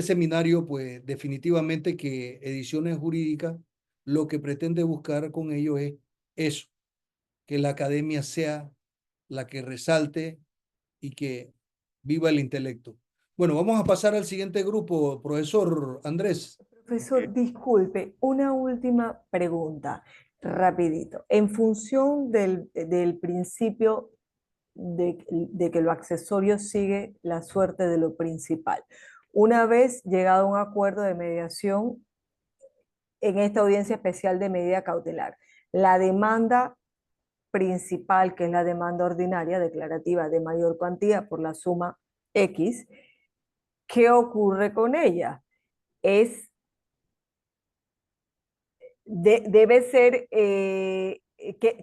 seminario, pues definitivamente que Ediciones Jurídicas lo que pretende buscar con ello es eso, que la academia sea la que resalte y que viva el intelecto. Bueno, vamos a pasar al siguiente grupo, profesor Andrés. Profesor, disculpe, una última pregunta, rapidito. En función del principio de que lo accesorio sigue la suerte de lo principal, una vez llegado a un acuerdo de mediación en esta audiencia especial de medida cautelar, la demanda principal, que es la demanda ordinaria declarativa de mayor cuantía por la suma X, ¿qué ocurre con ella? Debe ser,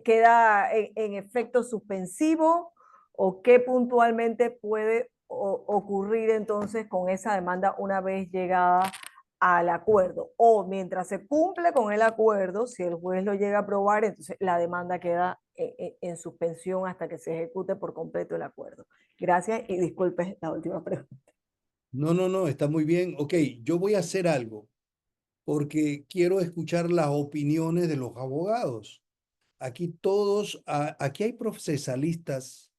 queda en efecto suspensivo, o qué puntualmente puede ocurrir entonces con esa demanda una vez llegada al acuerdo, o mientras se cumple con el acuerdo, si el juez lo llega a aprobar, entonces la demanda queda en suspensión hasta que se ejecute por completo el acuerdo. Gracias y disculpe la última pregunta. No, está muy bien. Ok, yo voy a hacer algo porque quiero escuchar las opiniones de los abogados. Aquí todos, aquí hay procesalistas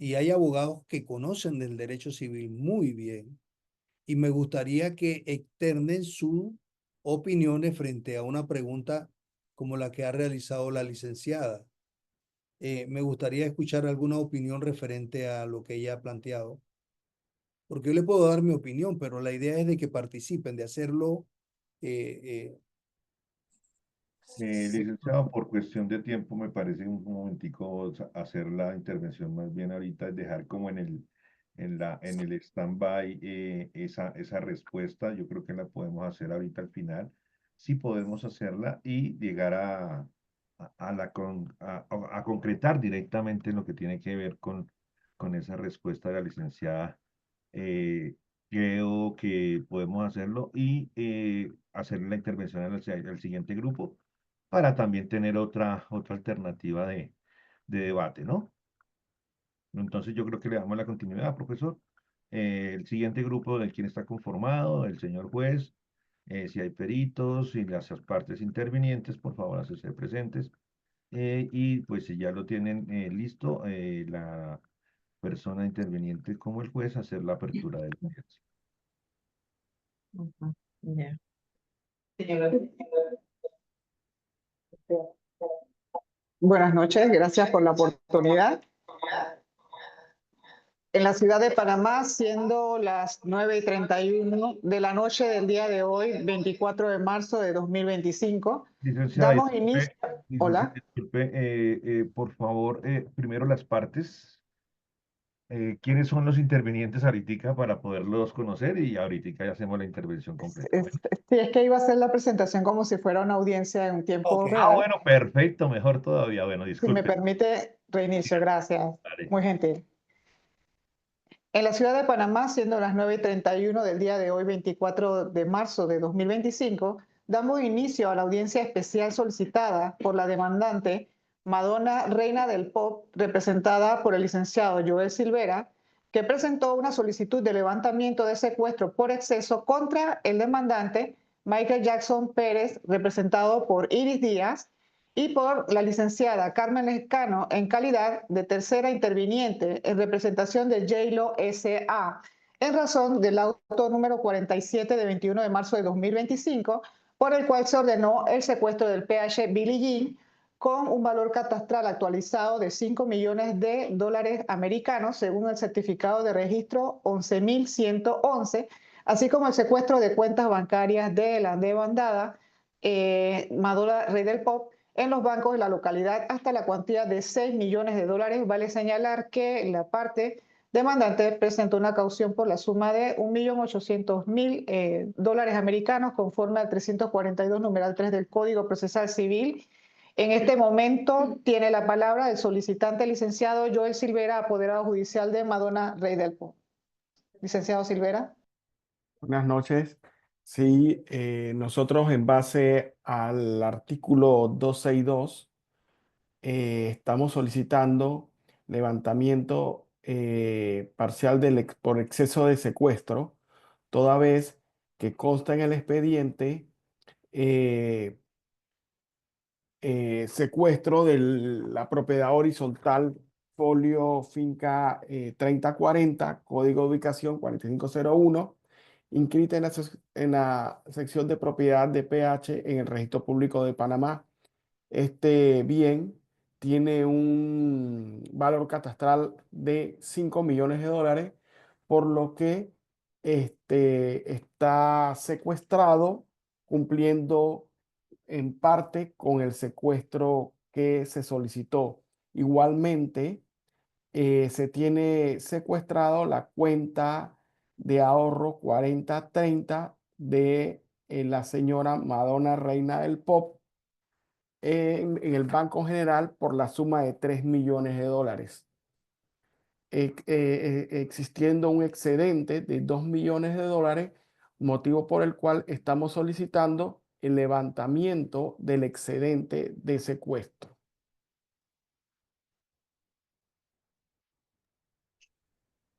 y hay abogados que conocen del derecho civil muy bien, y me gustaría que externen sus opiniones frente a una pregunta como la que ha realizado la licenciada. Me gustaría escuchar alguna opinión referente a lo que ella ha planteado, porque yo le puedo dar mi opinión, pero la idea es de que participen, de hacerlo. eh, Licenciado, por cuestión de tiempo, me parece un momentico hacer la intervención más bien ahorita, es dejar como en el stand-by esa respuesta. Yo creo que la podemos hacer ahorita al final. Sí podemos hacerla y llegar a concretar directamente lo que tiene que ver con esa respuesta de la licenciada. Eh, Creo que podemos hacerlo y hacer la intervención al siguiente grupo para también tener otra alternativa de debate, ¿no? Entonces yo creo que le damos la continuidad, profesor. El siguiente grupo del quien está conformado, el señor juez, si hay peritos y las partes intervinientes, por favor, hacerse presentes. Y pues si ya lo tienen listo, la persona interviniente como el juez, hacer la apertura del audiencia. Ujú, ya. Buenas noches, gracias por la oportunidad. En la ciudad de Panamá, siendo las 9:31 de la noche del día de hoy, 24 de marzo de 2025, Licenciada, damos inicio. Hola. disculpe, por favor, primero las partes. ¿Quiénes son los intervinientes ahorita para poderlos conocer? Y ahorita ya hacemos la intervención completa. Sí, es que iba a hacer la presentación como si fuera una audiencia en un tiempo Ah, real. bueno, perfecto, mejor todavía. Bueno, Si me disculpe. permite, reinicio, gracias. Vale. Muy gentil. En la ciudad de Panamá, siendo las 9:31 del día de hoy, 24 de marzo de 2025, damos inicio a la audiencia especial solicitada por la demandante Madonna Reina del Pop, representada por el licenciado Joel Silvera, que presentó una solicitud de levantamiento de secuestro por exceso contra el demandante Michael Jackson Pérez, representado por Iris Díaz, y por la licenciada Carmen Lescano en calidad de tercera interviniente en representación de JLO S.A. en razón del auto número 47 de 21 de marzo de 2025, por el cual se ordenó el secuestro del PH Billie Jean con un valor catastral actualizado de 5 millones de dólares americanos, según el certificado de registro 11.111, así como el secuestro de cuentas bancarias de la demandada Madonna Reina del Pop en los bancos de la localidad hasta la cuantía de 6 millones de dólares. Vale señalar que la parte demandante presentó una caución por la suma de $1.800.000 dólares americanos conforme al 342 numeral 3 del Código Procesal Civil. En este momento tiene la palabra el solicitante licenciado Joel Silvera, apoderado judicial de Madonna Rey del Po. Licenciado Silvera. Buenas noches. Sí, nosotros en base al artículo 262 estamos solicitando levantamiento parcial por exceso de secuestro, toda vez que consta en el expediente secuestro de la propiedad horizontal folio finca 3040, código de ubicación 4501, inscrita en la sección de propiedad de PH en el Registro Público de Panamá. Este bien tiene un valor catastral de 5 millones de dólares, por lo que está secuestrado, cumpliendo en parte con el secuestro que se solicitó. Igualmente, se tiene secuestrado la cuenta de ahorro 4030 de la señora Madonna Reina del Pop en el Banco General por la suma de 3 millones de dólares. Existiendo un excedente de 2 millones de dólares, motivo por el cual estamos solicitando el levantamiento del excedente de secuestro.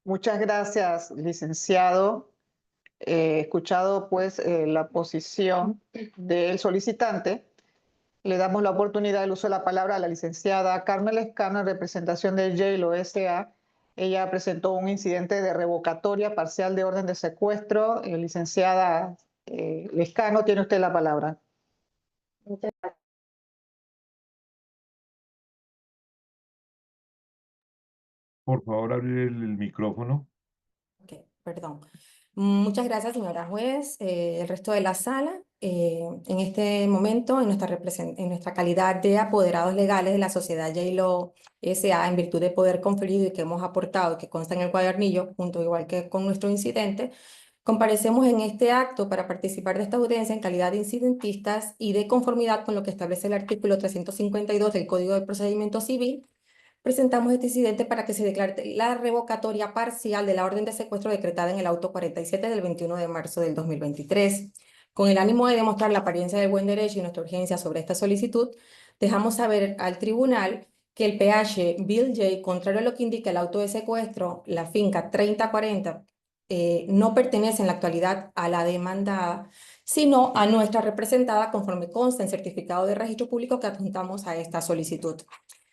Muchas gracias, licenciado. Escuchado pues la posición del solicitante, le damos la oportunidad del uso de la palabra a la licenciada Carmen Lescano en representación de JLO S.A. Ella presentó un incidente de revocatoria parcial de orden de secuestro. Licenciada Lescano, tiene usted la palabra. Por favor, abrir el micrófono. Ok, perdón. Muchas gracias, señora juez. El resto de la sala, en este momento, en nuestra calidad de apoderados legales de la sociedad JLO S.A., en virtud de poder conferido y que hemos aportado, que consta en el cuadernillo, junto igual que con nuestro incidente, comparecemos en este acto para participar de esta audiencia en calidad de incidentistas y de conformidad con lo que establece el artículo 352 del Código de Procedimiento Civil. Presentamos este incidente para que se declare la revocatoria parcial de la orden de secuestro decretada en el auto 47 del 21 de marzo del 2023. Con el ánimo de demostrar la apariencia del buen derecho y nuestra urgencia sobre esta solicitud, dejamos saber al tribunal que el PH Bill J, contrario a lo que indica el auto de secuestro, la finca 3040, no pertenece en la actualidad a la demandada, sino a nuestra representada conforme consta en certificado de registro público que adjuntamos a esta solicitud.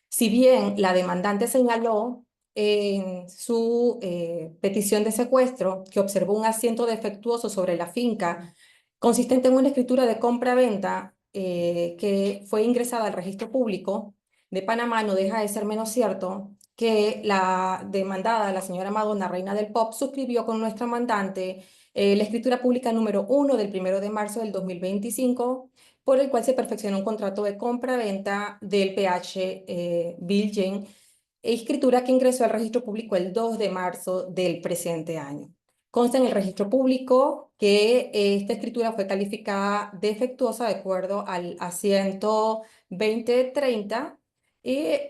Si bien la demandante señaló en su petición de secuestro que observó un asiento defectuoso sobre la finca consistente en una escritura de compra-venta que fue ingresada al registro público de Panamá, no deja de ser menos cierto que la demandada, la señora Madonna Reina del Pop, suscribió con nuestra mandante la escritura pública número 1 del 1 de marzo del 2025, por el cual se perfeccionó un contrato de compra-venta del PH Bill J, escritura que ingresó al registro público el 2 de marzo del presente año. Consta en el registro público que esta escritura fue calificada defectuosa de acuerdo al asiento 2030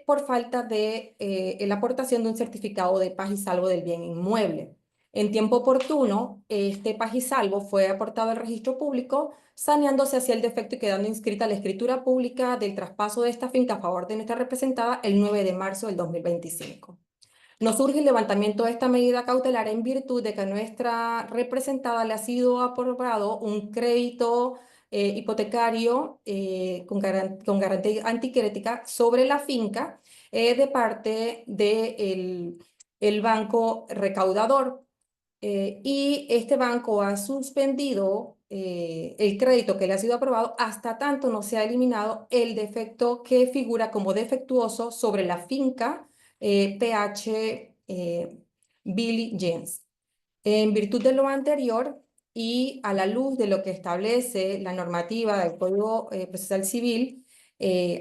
por falta de la aportación de un certificado de paz y salvo del bien inmueble. En tiempo oportuno, este paz y salvo fue aportado al registro público, saneándose así el defecto y quedando inscrita la escritura pública del traspaso de esta finca a favor de nuestra representada el 9 de marzo del 2025. Nos surge el levantamiento de esta medida cautelar en virtud de que a nuestra representada le ha sido aprobado un crédito hipotecario con garantía anticrética sobre la finca de parte del banco recaudador. Y este banco ha suspendido el crédito que le ha sido aprobado hasta tanto no se ha eliminado el defecto que figura como defectuoso sobre la finca PH Billy James. En virtud de lo anterior y a la luz de lo que establece la normativa del Código Procesal Civil,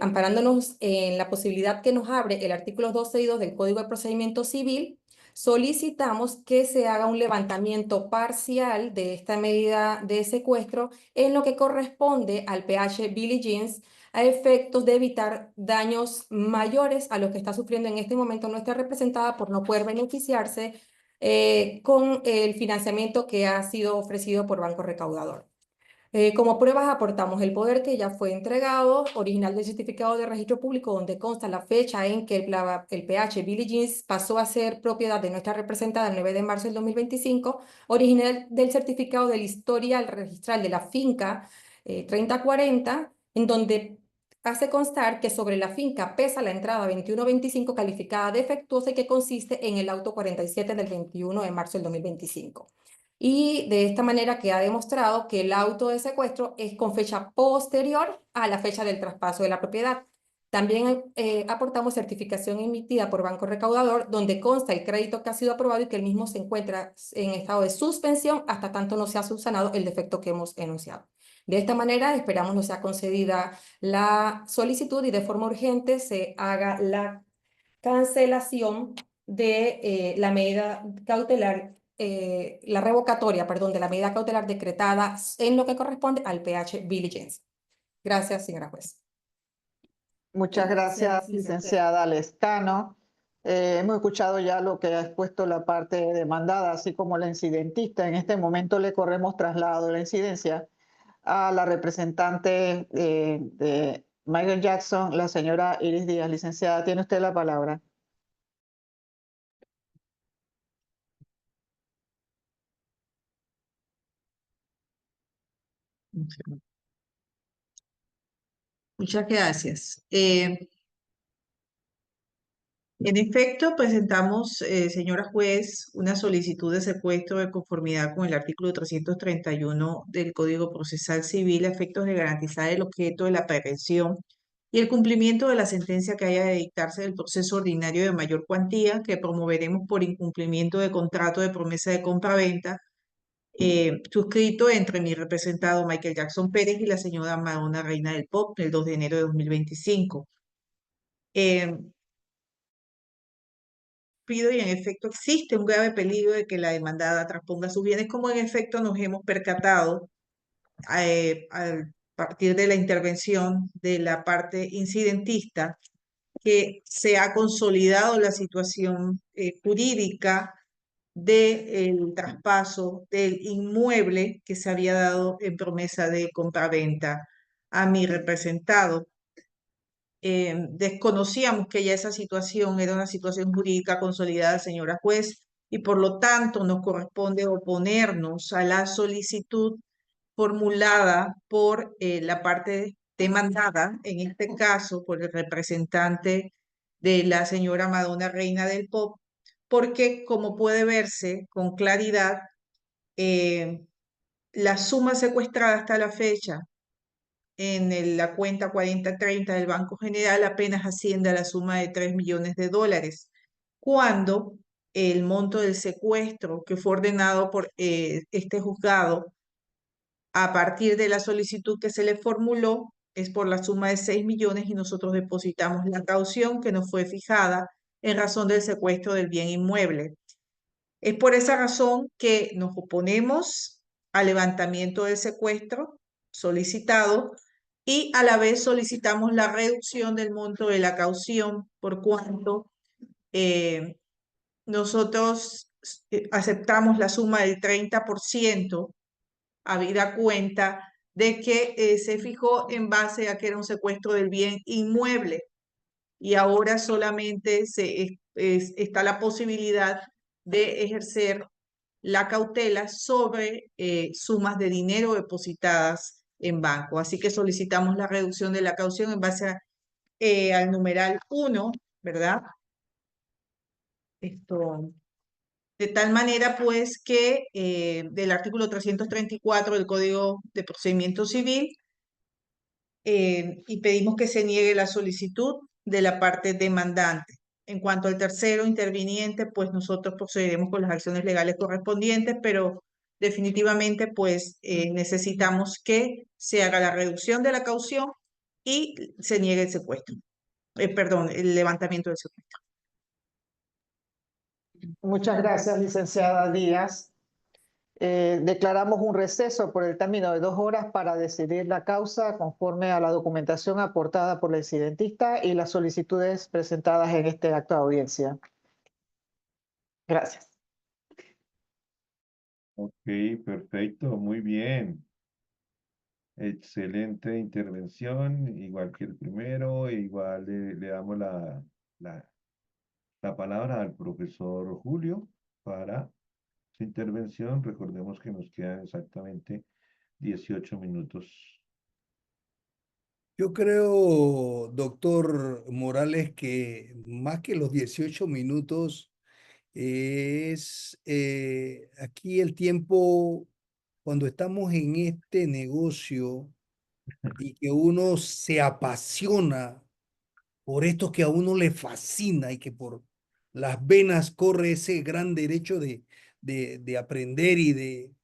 amparándonos en la posibilidad que nos abre el artículo 262 del Código de Procedimiento Civil, solicitamos que se haga un levantamiento parcial de esta medida de secuestro en lo que corresponde al PH Billie Jeans a efectos de evitar daños mayores a los que está sufriendo en este momento nuestra representada por no poder beneficiarse con el financiamiento que ha sido ofrecido por Banco Recaudador. Como pruebas aportamos el poder que ya fue entregado, original del certificado de registro público, donde consta la fecha en que el PH Billie Jeans pasó a ser propiedad de nuestra representada el 9 de marzo del 2025, original del certificado del historial registral de la finca 3040, en donde hace constar que sobre la finca pesa la entrada 2125 calificada defectuosa y que consiste en el auto 47 del 21 de marzo del 2025. Y de esta manera queda demostrado que el auto de secuestro es con fecha posterior a la fecha del traspaso de la propiedad. También aportamos certificación emitida por Banco Recaudador, donde consta el crédito que ha sido aprobado y que el mismo se encuentra en estado de suspensión hasta tanto no sea subsanado el defecto que hemos enunciado. De esta manera esperamos no sea concedida la solicitud y de forma urgente se haga la cancelación de la medida cautelar, la revocatoria, perdón, de la medida cautelar decretada en lo que corresponde al PH Billie Jeans. Gracias, señora juez. Muchas gracias, licenciada Lescano. Hemos escuchado ya lo que ha expuesto la parte demandada, así como la incidentista. En este momento le corremos traslado de la incidencia a la representante de Michael Jackson, la señora Iris Díaz. Licenciada, tiene usted la palabra. Muchas gracias. En efecto, presentamos, señora juez, una solicitud de secuestro de conformidad con el artículo 331 del Código Procesal Civil a efectos de garantizar el objeto de la prevención y el cumplimiento de la sentencia que haya de dictarse del proceso ordinario de mayor cuantía que promoveremos por incumplimiento de contrato de promesa de compra-venta suscrito entre mi representado Michael Jackson Pérez y la señora Madonna Reina del Pop el 2 de enero de 2025. Pido y en efecto existe un grave peligro de que la demandada transponga sus bienes, como en efecto nos hemos percatado a partir de la intervención de la parte incidentista, que se ha consolidado la situación jurídica del traspaso del inmueble que se había dado en promesa de compraventa a mi representado. Desconocíamos que ya esa situación era una situación jurídica consolidada, señora juez, y por lo tanto nos corresponde oponernos a la solicitud formulada por la parte demandada, en este caso por el representante de la señora Madonna Reina del Pop, porque como puede verse con claridad, la suma secuestrada hasta la fecha en la cuenta 4030 del Banco General apenas asciende a la suma de 3 millones de dólares, cuando el monto del secuestro que fue ordenado por este juzgado a partir de la solicitud que se le formuló es por la suma de 6 millones y nosotros depositamos la caución que nos fue fijada en razón del secuestro del bien inmueble. Es por esa razón que nos oponemos al levantamiento del secuestro solicitado y a la vez solicitamos la reducción del monto de la caución por cuanto nosotros aceptamos la suma del 30% habida cuenta de que se fijó en base a que era un secuestro del bien inmueble y ahora solamente está la posibilidad de ejercer la cautela sobre sumas de dinero depositadas en banco. Así que solicitamos la reducción de la caución en base al numeral 1, ¿verdad? Esto, de tal manera, pues, que del artículo 334 del Código de Procedimiento Civil y pedimos que se niegue la solicitud de la parte demandante. En cuanto al tercero interviniente, pues nosotros procederemos con las acciones legales correspondientes, pero definitivamente pues necesitamos que se haga la reducción de la caución y se niegue el secuestro. Perdón, el levantamiento del secuestro. Muchas gracias, licenciada Díaz. Declaramos un receso por el término de 2 horas para decidir la causa conforme a la documentación aportada por la incidentista y las solicitudes presentadas en este acto de audiencia. Gracias. Ok, perfecto, muy bien. Excelente intervención, igual que el primero, e igual le damos la palabra al profesor Julio para su intervención. Recordemos que nos quedan exactamente 18 minutos. Yo creo, doctor Morales, que más que los 18 minutos es aquí el tiempo cuando estamos en este negocio y que uno se apasiona por esto que a uno le fascina y que por las venas corre ese gran derecho de aprender y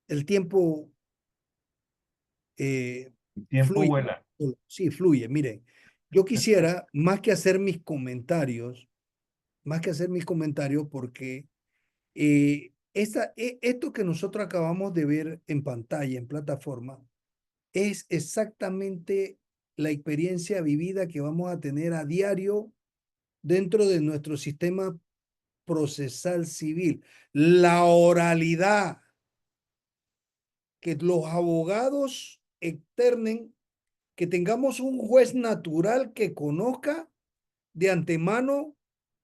el tiempo eh, El tiempo fluye. vuela. Sí, fluye. Miren, yo quisiera más que hacer mis comentarios, porque esto que nosotros acabamos de ver en pantalla, en plataforma, es exactamente la experiencia vivida que vamos a tener a diario dentro de nuestro sistema procesal civil. La oralidad, que los abogados externen, que tengamos un juez natural que conozca de antemano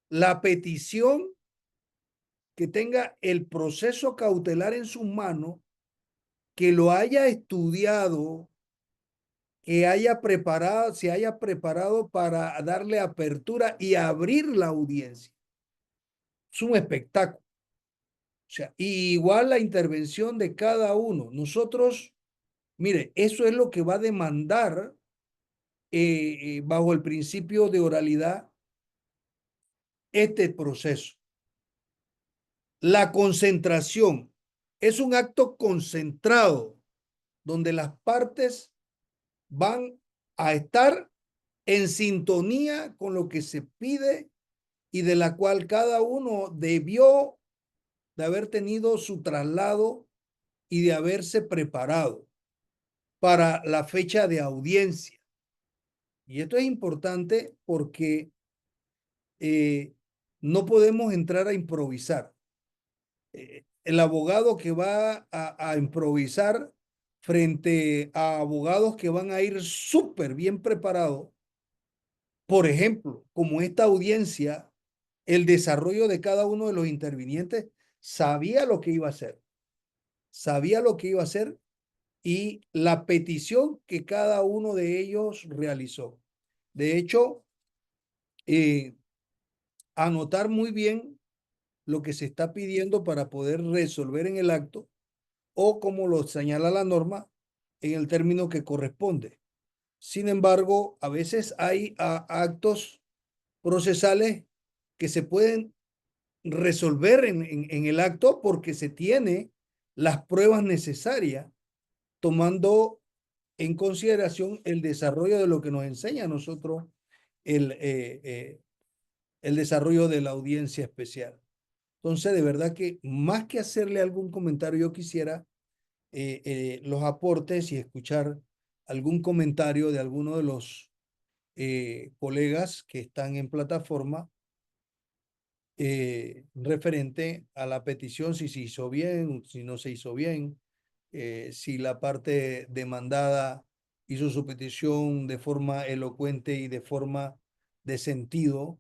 la petición, que tenga el proceso cautelar en sus manos, que lo haya estudiado, que haya preparado, se haya preparado para darle apertura y abrir la audiencia. Es un espectáculo. O sea, igual la intervención de cada uno. Nosotros, mire, eso es lo que va a demandar bajo el principio de oralidad este proceso. La concentración es un acto concentrado donde las partes van a estar en sintonía con lo que se pide y de la cual cada uno debió de haber tenido su traslado y de haberse preparado para la fecha de audiencia. Y esto es importante porque no podemos entrar a improvisar. El abogado que va a improvisar frente a abogados que van a ir súper bien preparados, por ejemplo, como esta audiencia, el desarrollo de cada uno de los intervinientes sabía lo que iba a hacer, y la petición que cada uno de ellos realizó. De hecho, anotar muy bien lo que se está pidiendo para poder resolver en el acto o, como lo señala la norma, en el término que corresponde. Sin embargo, a veces hay actos procesales que se pueden resolver en el acto porque se tiene las pruebas necesarias, tomando en consideración el desarrollo de lo que nos enseña a nosotros el desarrollo de la audiencia especial. Entonces, de verdad que más que hacerle algún comentario, yo quisiera los aportes y escuchar algún comentario de alguno de los colegas que están en plataforma referente a la petición, si se hizo bien, si no se hizo bien, si la parte demandada hizo su petición de forma elocuente y de forma de sentido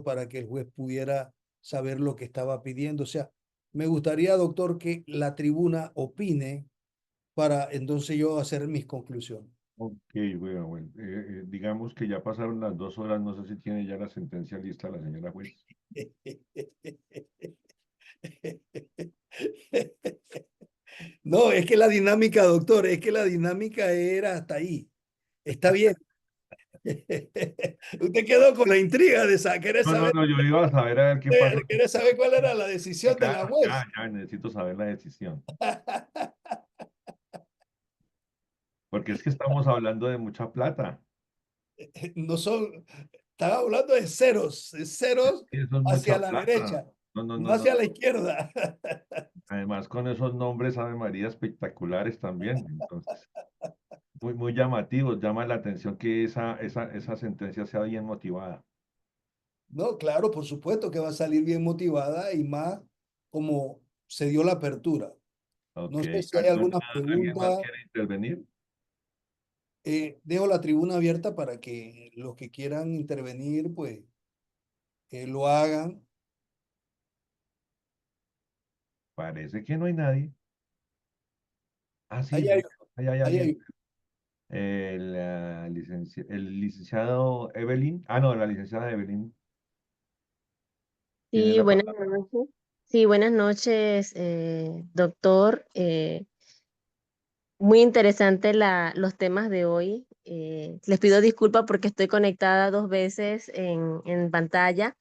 para que el juez pudiera saber lo que estaba pidiendo. O sea, me gustaría, doctor, que la tribuna opine para entonces yo hacer mis conclusiones. Ok, bueno. Digamos que ya pasaron las 2 horas, no sé si tiene ya la sentencia lista la señora juez. No, es que la dinámica, doctor, es que la dinámica era hasta ahí. Está bien. Usted quedó con la intriga de querer saber, Yo iba a saber a ver qué pasó. querer saber cuál era la decisión de la juez. Ya necesito saber la decisión. Porque es que estamos hablando de mucha plata. No son, Están hablando de ceros Eso es hacia mucha la plata. derecha, No, no, no no, no. hacia la izquierda. Además, con esos nombres, Ave María, espectaculares también. Entonces, muy, muy llamativos. Llama la atención que esa sentencia sea bien motivada. No, claro, por supuesto que va a salir bien motivada y más como se dio la apertura. Ok. No sé si hay alguna ¿Alguien más pregunta. quiere intervenir? Dejo la tribuna abierta para que los que quieran intervenir, pues lo hagan. Parece que no hay nadie. Ah, sí, Ahí hay, ahí hay ahí alguien. hay. El licenciado Evelyn. Ah, no, la licenciada Evelyn tiene Sí, la buenas palabra. noches. Sí, buenas noches, doctor. Muy interesante los temas de hoy. Les pido disculpas porque estoy conectada 2 veces en pantalla.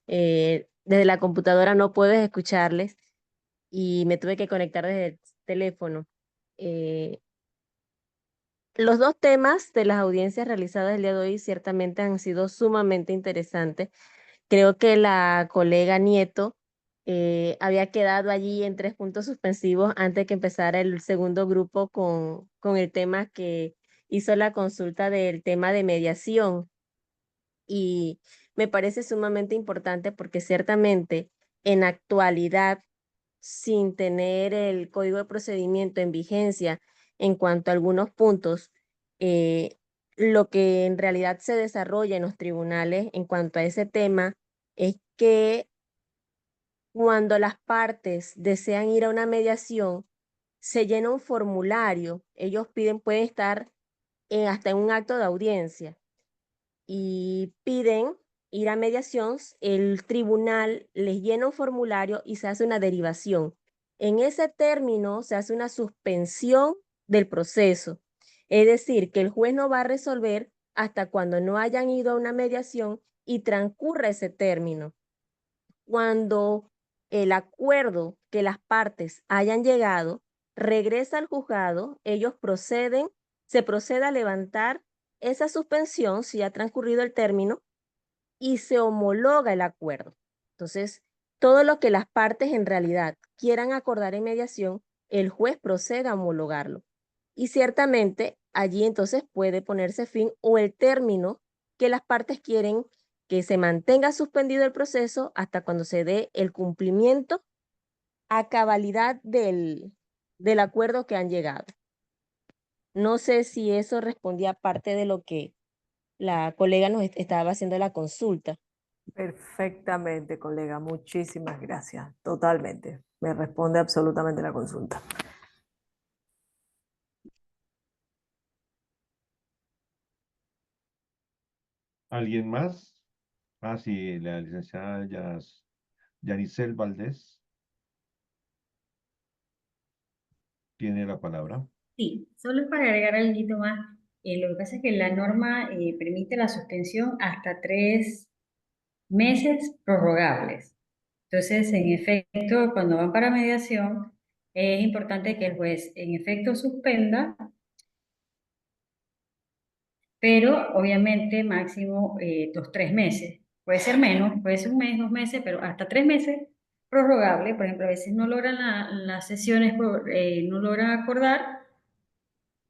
Desde la computadora no puedo escucharles y me tuve que conectar desde el teléfono. Eh, los 2 temas de las audiencias realizadas el día de hoy ciertamente han sido sumamente interesantes. Creo que la colega Nieto había quedado allí en 3 puntos suspensivos antes que empezara el segundo grupo con el tema que hizo la consulta del tema de mediación. Y me parece sumamente importante porque ciertamente en actualidad, sin tener el código de procedimiento en vigencia en cuanto a algunos puntos, eh, lo que en realidad se desarrolla en los tribunales en cuanto a ese tema es que cuando las partes desean ir a una mediación, se llena un formulario. Ellos pueden estar hasta en un acto de audiencia y piden ir a mediación, el tribunal les llena un formulario y se hace una derivación. En ese término se hace una suspensión del proceso. Es decir, que el juez no va a resolver hasta cuando no hayan ido a una mediación y transcurra ese término. Cuando el acuerdo que las partes hayan llegado regresa al juzgado, se procede a levantar esa suspensión si ha transcurrido el término y se homologa el acuerdo. Entonces, todo lo que las partes en realidad quieran acordar en mediación, el juez procede a homologarlo. Y ciertamente allí entonces puede ponerse fin o el término que las partes quieren que se mantenga suspendido el proceso hasta cuando se dé el cumplimiento a cabalidad del acuerdo que han llegado. No sé si eso respondía a parte de lo que la colega nos estaba haciendo la consulta. Perfectamente, colega. Muchísimas gracias. Totalmente. Me responde absolutamente la consulta. ¿Alguien más? Ah, sí, la licenciada Yanicel Valdés tiene la palabra. Sí, solo para agregar algo más. Lo que pasa es que la norma permite la suspensión hasta 3 meses prorrogables. Entonces, en efecto, cuando van para mediación, es importante que el juez en efecto suspenda, pero obviamente máximo los 3 meses. Puede ser menos, puede ser un mes, 2 meses, pero hasta 3 meses prorrogable. Por ejemplo, a veces no logran las sesiones, no logran acordar.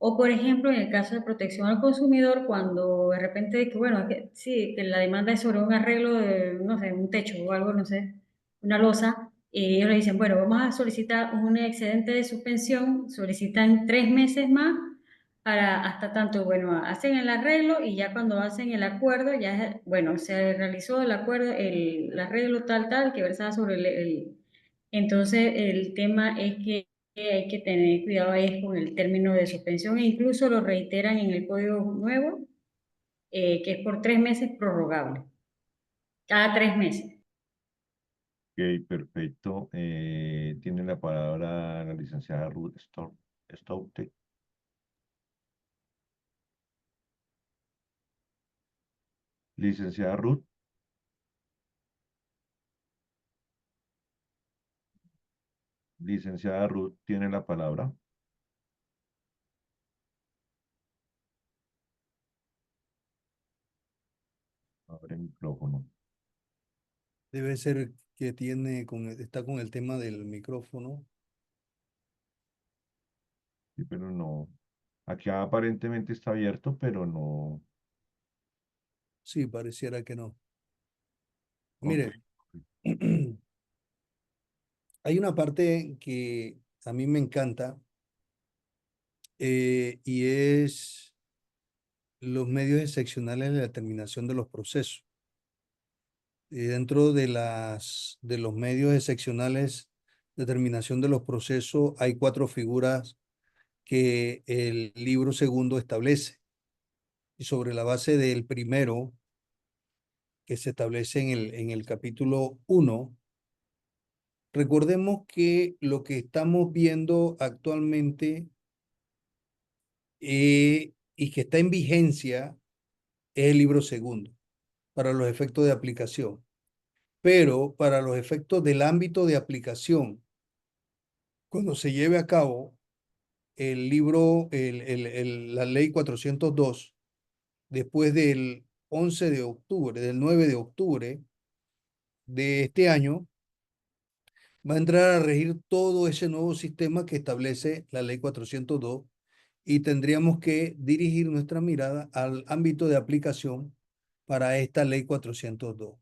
O, por ejemplo, en el caso de protección al consumidor, cuando de repente, que bueno, sí, que la demanda es sobre un arreglo de, no sé, un techo o algo, no sé, una losa, y ellos le dicen, bueno, vamos a solicitar un excedente de suspensión, solicitan 3 meses más para hasta tanto, bueno, hacen el arreglo y ya cuando hacen el acuerdo, ya, bueno, se realizó el acuerdo, el arreglo tal, que versaba sobre entonces el tema es que hay que tener cuidado ahí con el término de suspensión e incluso lo reiteran en el código nuevo, que es por 3 meses prorrogable, cada 3 meses. Ok, perfecto. Tiene la palabra la licenciada Ruth Stoute. Licenciada Ruth. Licenciada Ruth tiene la palabra. Abre micrófono. Debe ser que está con el tema del micrófono. Sí, pero no. Aquí aparentemente está abierto, pero no. Sí, pareciera que no. Ok. Mire, hay una parte que a mí me encanta y es los medios excepcionales de la terminación de los procesos. Y dentro de los medios excepcionales de terminación de los procesos hay 4 figuras que el libro segundo establece. Y sobre la base del primero, que se establece en el capítulo 1, recordemos que lo que estamos viendo actualmente y que está en vigencia es el libro segundo para los efectos de aplicación. Pero para los efectos del ámbito de aplicación, cuando se lleve a cabo el libro, la ley 402, después del 11 de octubre, del 9 de octubre de este año, va a entrar a regir todo ese nuevo sistema que establece la ley 402 y tendríamos que dirigir nuestra mirada al ámbito de aplicación para esta ley 402.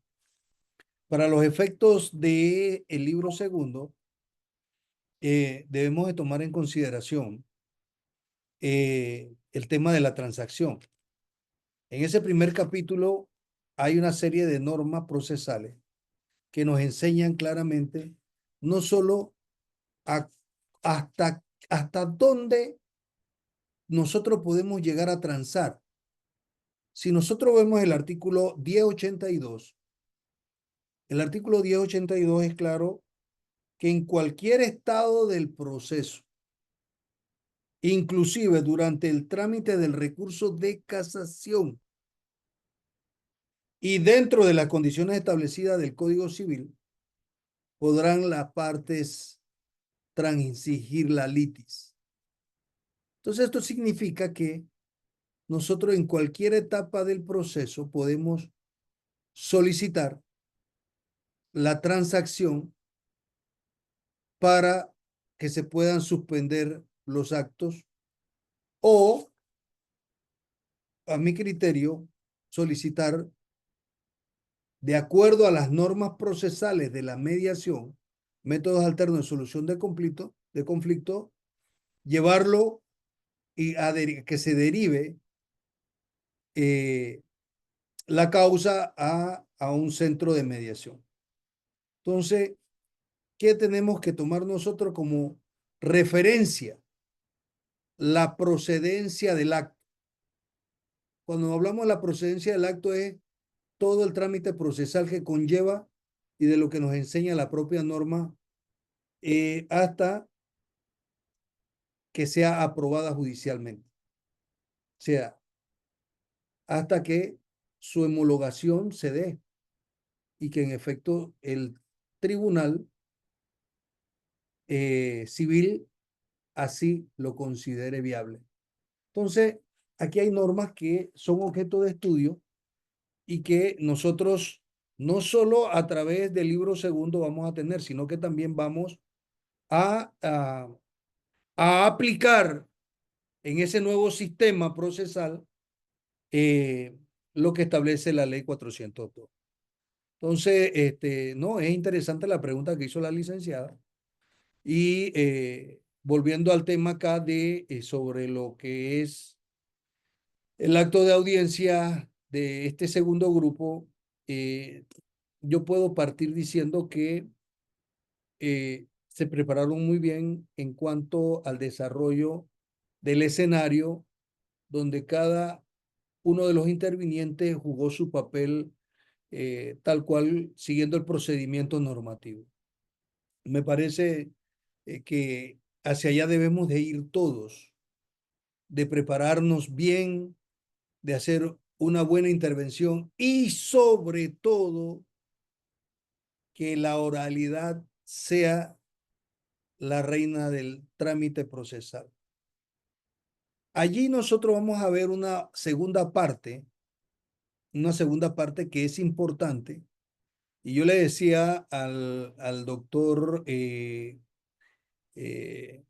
Para los efectos del libro segundo, debemos de tomar en consideración el tema de la transacción. En ese primer capítulo hay una serie de normas procesales que nos enseñan claramente no solo hasta dónde nosotros podemos llegar a transar. Si nosotros vemos el artículo 1082, el artículo 1082 es claro que en cualquier estado del proceso, inclusive durante el trámite del recurso de casación y dentro de las condiciones establecidas del Código Civil, podrán las partes transigir la litis. Entonces, esto significa que nosotros en cualquier etapa del proceso podemos solicitar la transacción para que se puedan suspender los actos o, a mi criterio, solicitar, de acuerdo a las normas procesales de la mediación, métodos alternos de solución de conflicto, llevarlo y que se derive la causa a un centro de mediación. Entonces, ¿qué tenemos que tomar nosotros como referencia? La procedencia del acto. Cuando hablamos de la procedencia del acto es todo el trámite procesal que conlleva y de lo que nos enseña la propia norma hasta que sea aprobada judicialmente. O sea, hasta que su homologación se dé y que en efecto el tribunal civil así lo considere viable. Entonces, aquí hay normas que son objeto de estudio y que nosotros no solo a través del libro segundo vamos a tener, sino que también vamos a aplicar en ese nuevo sistema procesal lo que establece la ley 402. Entonces, no, es interesante la pregunta que hizo la licenciada. Y volviendo al tema acá de sobre lo que es el acto de audiencia de este segundo grupo, yo puedo partir diciendo que se prepararon muy bien en cuanto al desarrollo del escenario donde cada uno de los intervinientes jugó su papel tal cual siguiendo el procedimiento normativo. Me parece que hacia allá debemos de ir todos, de prepararnos bien, de hacer una buena intervención y sobre todo que la oralidad sea la reina del trámite procesal. Allí nosotros vamos a ver una segunda parte una segunda parte que es importante. Y yo le decía al doctor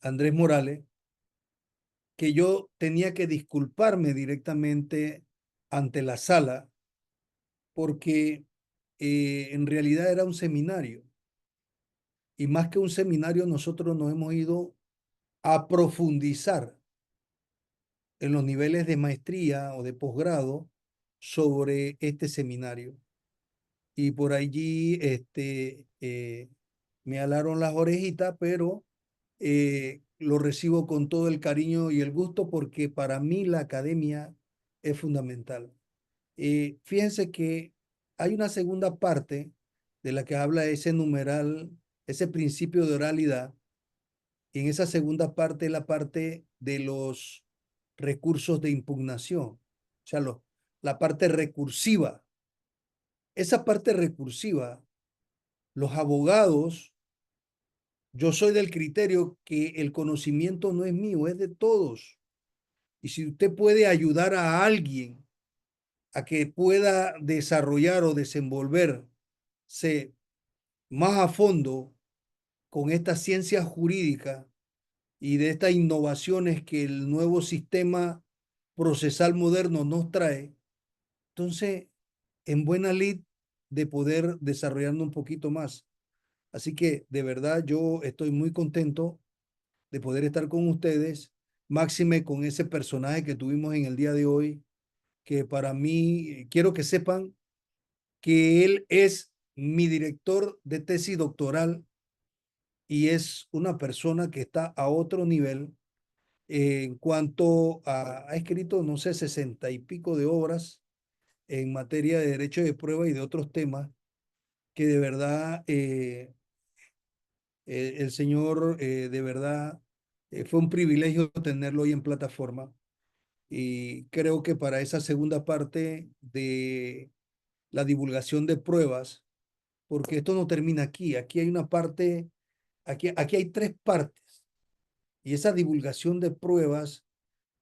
Andrés Morales que yo tenía que disculparme directamente ante la sala porque en realidad era un seminario. Y más que un seminario, nosotros nos hemos ido a profundizar en los niveles de maestría o de posgrado sobre este seminario. Y por allí me alaron las orejitas, pero lo recibo con todo el cariño y el gusto porque para mí la academia es fundamental. Fíjense que hay una segunda parte de la que habla ese numeral, ese principio de oralidad, y en esa segunda parte es la parte de los recursos de impugnación, o sea, la parte recursiva. Esa parte recursiva, los abogados, yo soy del criterio que el conocimiento no es mío, es de todos. Y si usted puede ayudar a alguien a que pueda desarrollar o desenvolverse más a fondo con esta ciencia jurídica y de estas innovaciones que el nuevo sistema procesal moderno nos trae, entonces, en buena lid de poder desarrollarnos un poquito más. Así que de verdad yo estoy muy contento de poder estar con ustedes, máxime con ese personaje que tuvimos en el día de hoy, que para mí, quiero que sepan que él es mi director de tesis doctoral y es una persona que está a otro nivel en cuanto ha escrito, no sé, 60 y pico de obras en materia de derecho de prueba y de otros temas que de verdad el señor de verdad fue un privilegio tenerlo hoy en plataforma y creo que para esa segunda parte de la divulgación de pruebas, porque esto no termina aquí, aquí hay una parte, aquí hay tres partes y esa divulgación de pruebas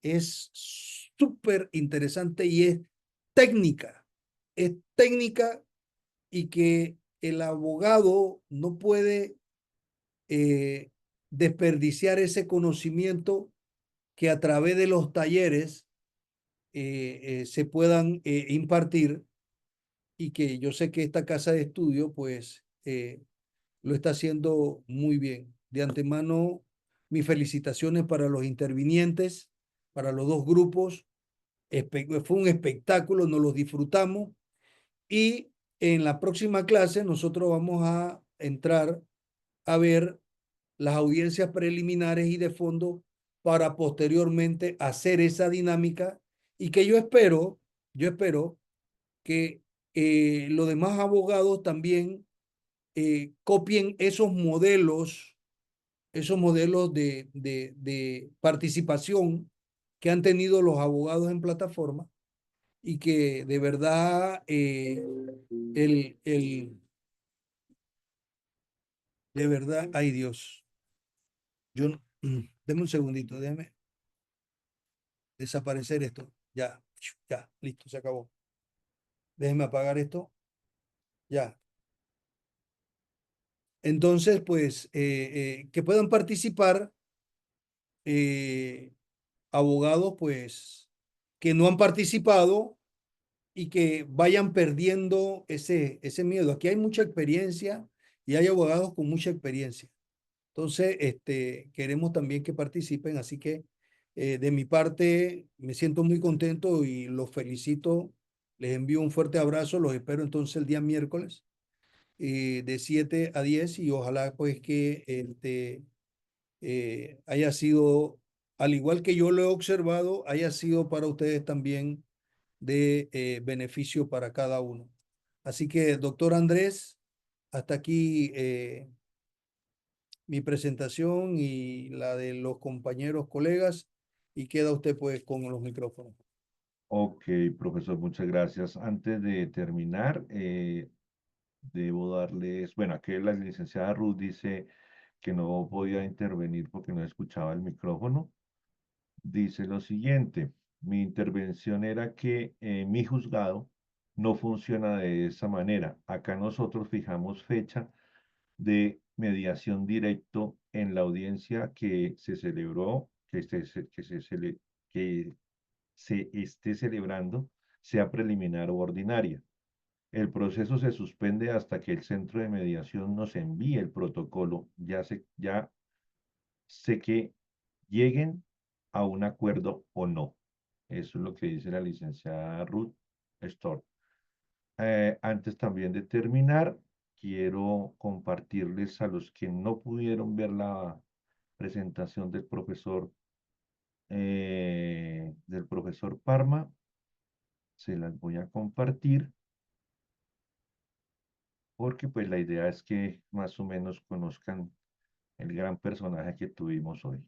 es súper interesante y es técnica y que el abogado no puede eh, desperdiciar ese conocimiento que a través de los talleres se puedan impartir y que yo sé que esta casa de estudio pues lo está haciendo muy bien. De antemano, mis felicitaciones para los intervinientes, para los dos grupos. Fue un espectáculo, nos los disfrutamos y en la próxima clase nosotros vamos a entrar a ver las audiencias preliminares y de fondo para posteriormente hacer esa dinámica y que yo espero que los demás abogados también copien esos modelos de participación que han tenido los abogados en plataforma y que de verdad de verdad, ay Dios, yo, deme un segundito, déjeme desaparecer esto. Ya, ya, listo, se acabó. Déjeme apagar esto. Ya. Entonces, pues, que puedan participar abogados, pues, que no han participado y que vayan perdiendo ese miedo. Aquí hay mucha experiencia y hay abogados con mucha experiencia. Entonces, queremos también que participen, así que de mi parte me siento muy contento y los felicito. Les envío un fuerte abrazo, los espero entonces el día miércoles de 7 a 10 y ojalá pues que haya sido, al igual que yo lo he observado, haya sido para ustedes también de beneficio para cada uno. Así que, doctor Andrés, hasta aquí mi presentación y la de los compañeros, colegas, y queda usted pues con los micrófonos. Ok, profesor, muchas gracias. Antes de terminar, debo darles, bueno, aquí la licenciada Ruth dice que no podía intervenir porque no escuchaba el micrófono. Dice lo siguiente, mi intervención era que mi juzgado no funciona de esa manera. Acá nosotros fijamos fecha de mediación directo en la audiencia que se celebró, que se esté celebrando, sea preliminar o ordinaria. El proceso se suspende hasta que el centro de mediación nos envíe el protocolo, ya sé que lleguen a un acuerdo o no. Eso es lo que dice la licenciada Ruth Storr. Antes también de terminar, quiero compartirles a los que no pudieron ver la presentación del profesor Parma, se las voy a compartir porque pues la idea es que más o menos conozcan el gran personaje que tuvimos hoy.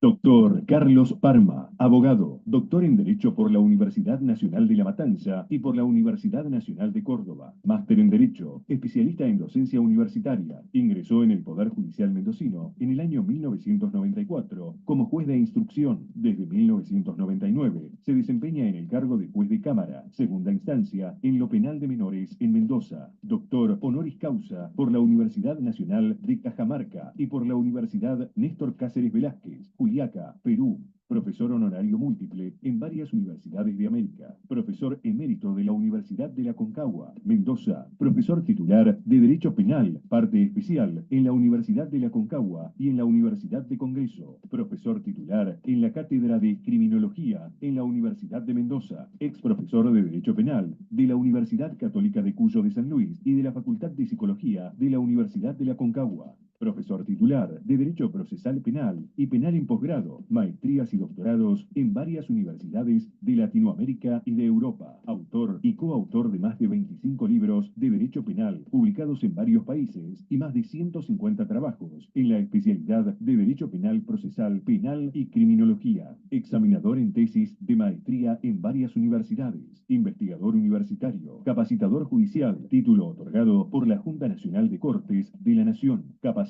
Doctor Carlos Parma, abogado, doctor en Derecho por la Universidad Nacional de La Matanza y por la Universidad Nacional de Córdoba. Máster en Derecho, especialista en docencia universitaria. Ingresó en el Poder Judicial Mendocino en el año 1994 como juez de instrucción. Desde 1999 se desempeña en el cargo de juez de Cámara, segunda instancia, en lo penal de menores en Mendoza. Doctor honoris causa por la Universidad Nacional de Cajamarca y por la Universidad Néstor Cáceres Velázquez, Juliaca, Perú. Profesor honorario múltiple en varias universidades de América. Profesor emérito de la Universidad de la Aconcagua, Mendoza. Profesor titular de Derecho Penal, parte especial, en la Universidad de la Aconcagua y en la Universidad de Congreso. Profesor titular en la Cátedra de Criminología en la Universidad de Mendoza. Ex profesor de Derecho Penal de la Universidad Católica de Cuyo de San Luis y de la Facultad de Psicología de la Universidad de la Aconcagua. Profesor titular de Derecho Procesal Penal y Penal en posgrado, maestrías y doctorados en varias universidades de Latinoamérica y de Europa. Autor y coautor de más de 25 libros de Derecho Penal publicados en varios países y más de 150 trabajos en la especialidad de Derecho Penal Procesal Penal y Criminología. Examinador en tesis de maestría en varias universidades. Investigador universitario. Capacitador judicial. Título otorgado por la Junta Nacional de Cortes de la Nación. Capacitador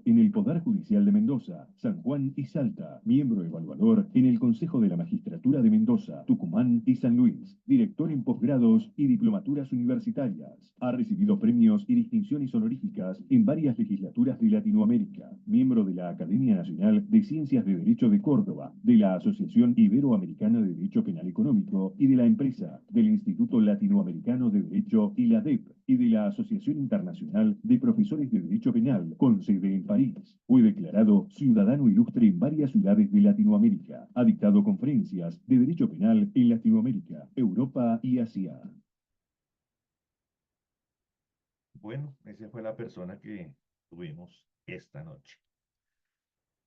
en el Poder Judicial de Mendoza, San Juan y Salta. Miembro evaluador en el Consejo de la Magistratura de Mendoza, Tucumán y San Luis. Director en posgrados y diplomaturas universitarias. Ha recibido premios y distinciones honoríficas en varias legislaturas de Latinoamérica. Miembro de la Academia Nacional de Ciencias de Derecho de Córdoba, de la Asociación Iberoamericana de Derecho Penal Económico y de la empresa, del Instituto Latinoamericano de Derecho y la ADEP, y de la Asociación Internacional de Profesores de Derecho Penal, con sede en París. Fue declarado ciudadano ilustre en varias ciudades de Latinoamérica. Ha dictado conferencias de derecho penal en Latinoamérica, Europa y Asia. Bueno, esa fue la persona que tuvimos esta noche.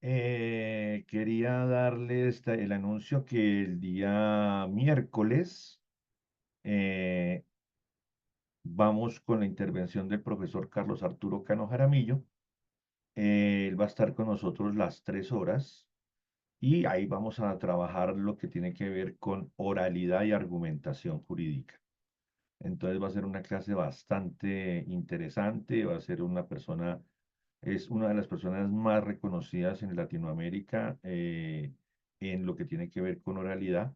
Quería darles el anuncio que el día miércoles vamos con la intervención del profesor Carlos Arturo Cano Jaramillo. Él va a estar con nosotros las 3 horas y ahí vamos a trabajar lo que tiene que ver con oralidad y argumentación jurídica. Entonces va a ser una clase bastante interesante, va a ser es una de las personas más reconocidas en Latinoamérica en lo que tiene que ver con oralidad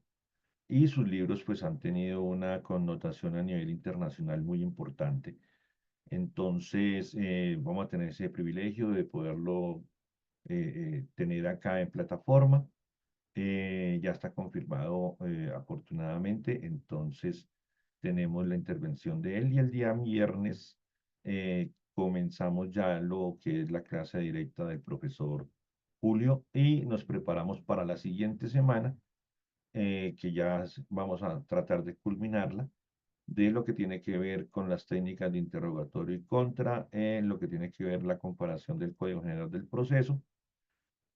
y sus libros pues han tenido una connotación a nivel internacional muy importante. Entonces vamos a tener ese privilegio de poderlo tener acá en plataforma. Ya está confirmado afortunadamente, entonces tenemos la intervención de él y el día viernes comenzamos ya lo que es la clase directa del profesor Julio y nos preparamos para la siguiente semana, que ya vamos a tratar de culminarla, de lo que tiene que ver con las técnicas de interrogatorio y contra, lo que tiene que ver la comparación del Código General del Proceso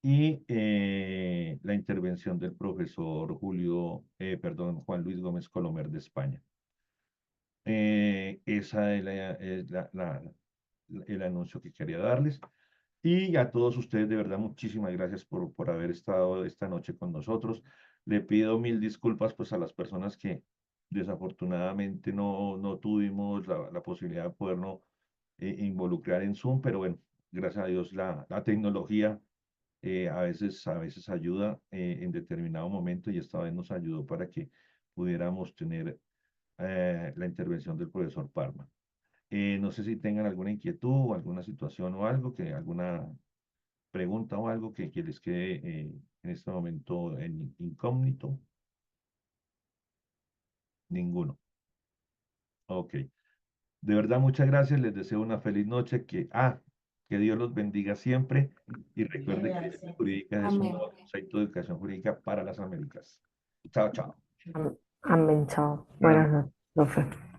y la intervención del profesor Juan Luis Gómez Colomer de España. Esa es el anuncio que quería darles. Y a todos ustedes, de verdad, muchísimas gracias por haber estado esta noche con nosotros. Le pido mil disculpas pues a las personas que desafortunadamente no tuvimos la posibilidad de podernos involucrar en Zoom, pero bueno, gracias a Dios la tecnología a veces ayuda en determinado momento y esta vez nos ayudó para que pudiéramos tener la intervención del profesor Parma. No sé si tengan alguna inquietud, alguna situación o algo, alguna pregunta o algo que les quede en este momento en incógnito. Ninguno. Ok. De verdad, muchas gracias. Les deseo una feliz noche. Que Dios los bendiga siempre. Y recuerden que Dirección Jurídica es un Amén. nuevo concepto de educación jurídica para las Américas. Chao, chao. Amén, chao. Buenas Buenas noches, profe.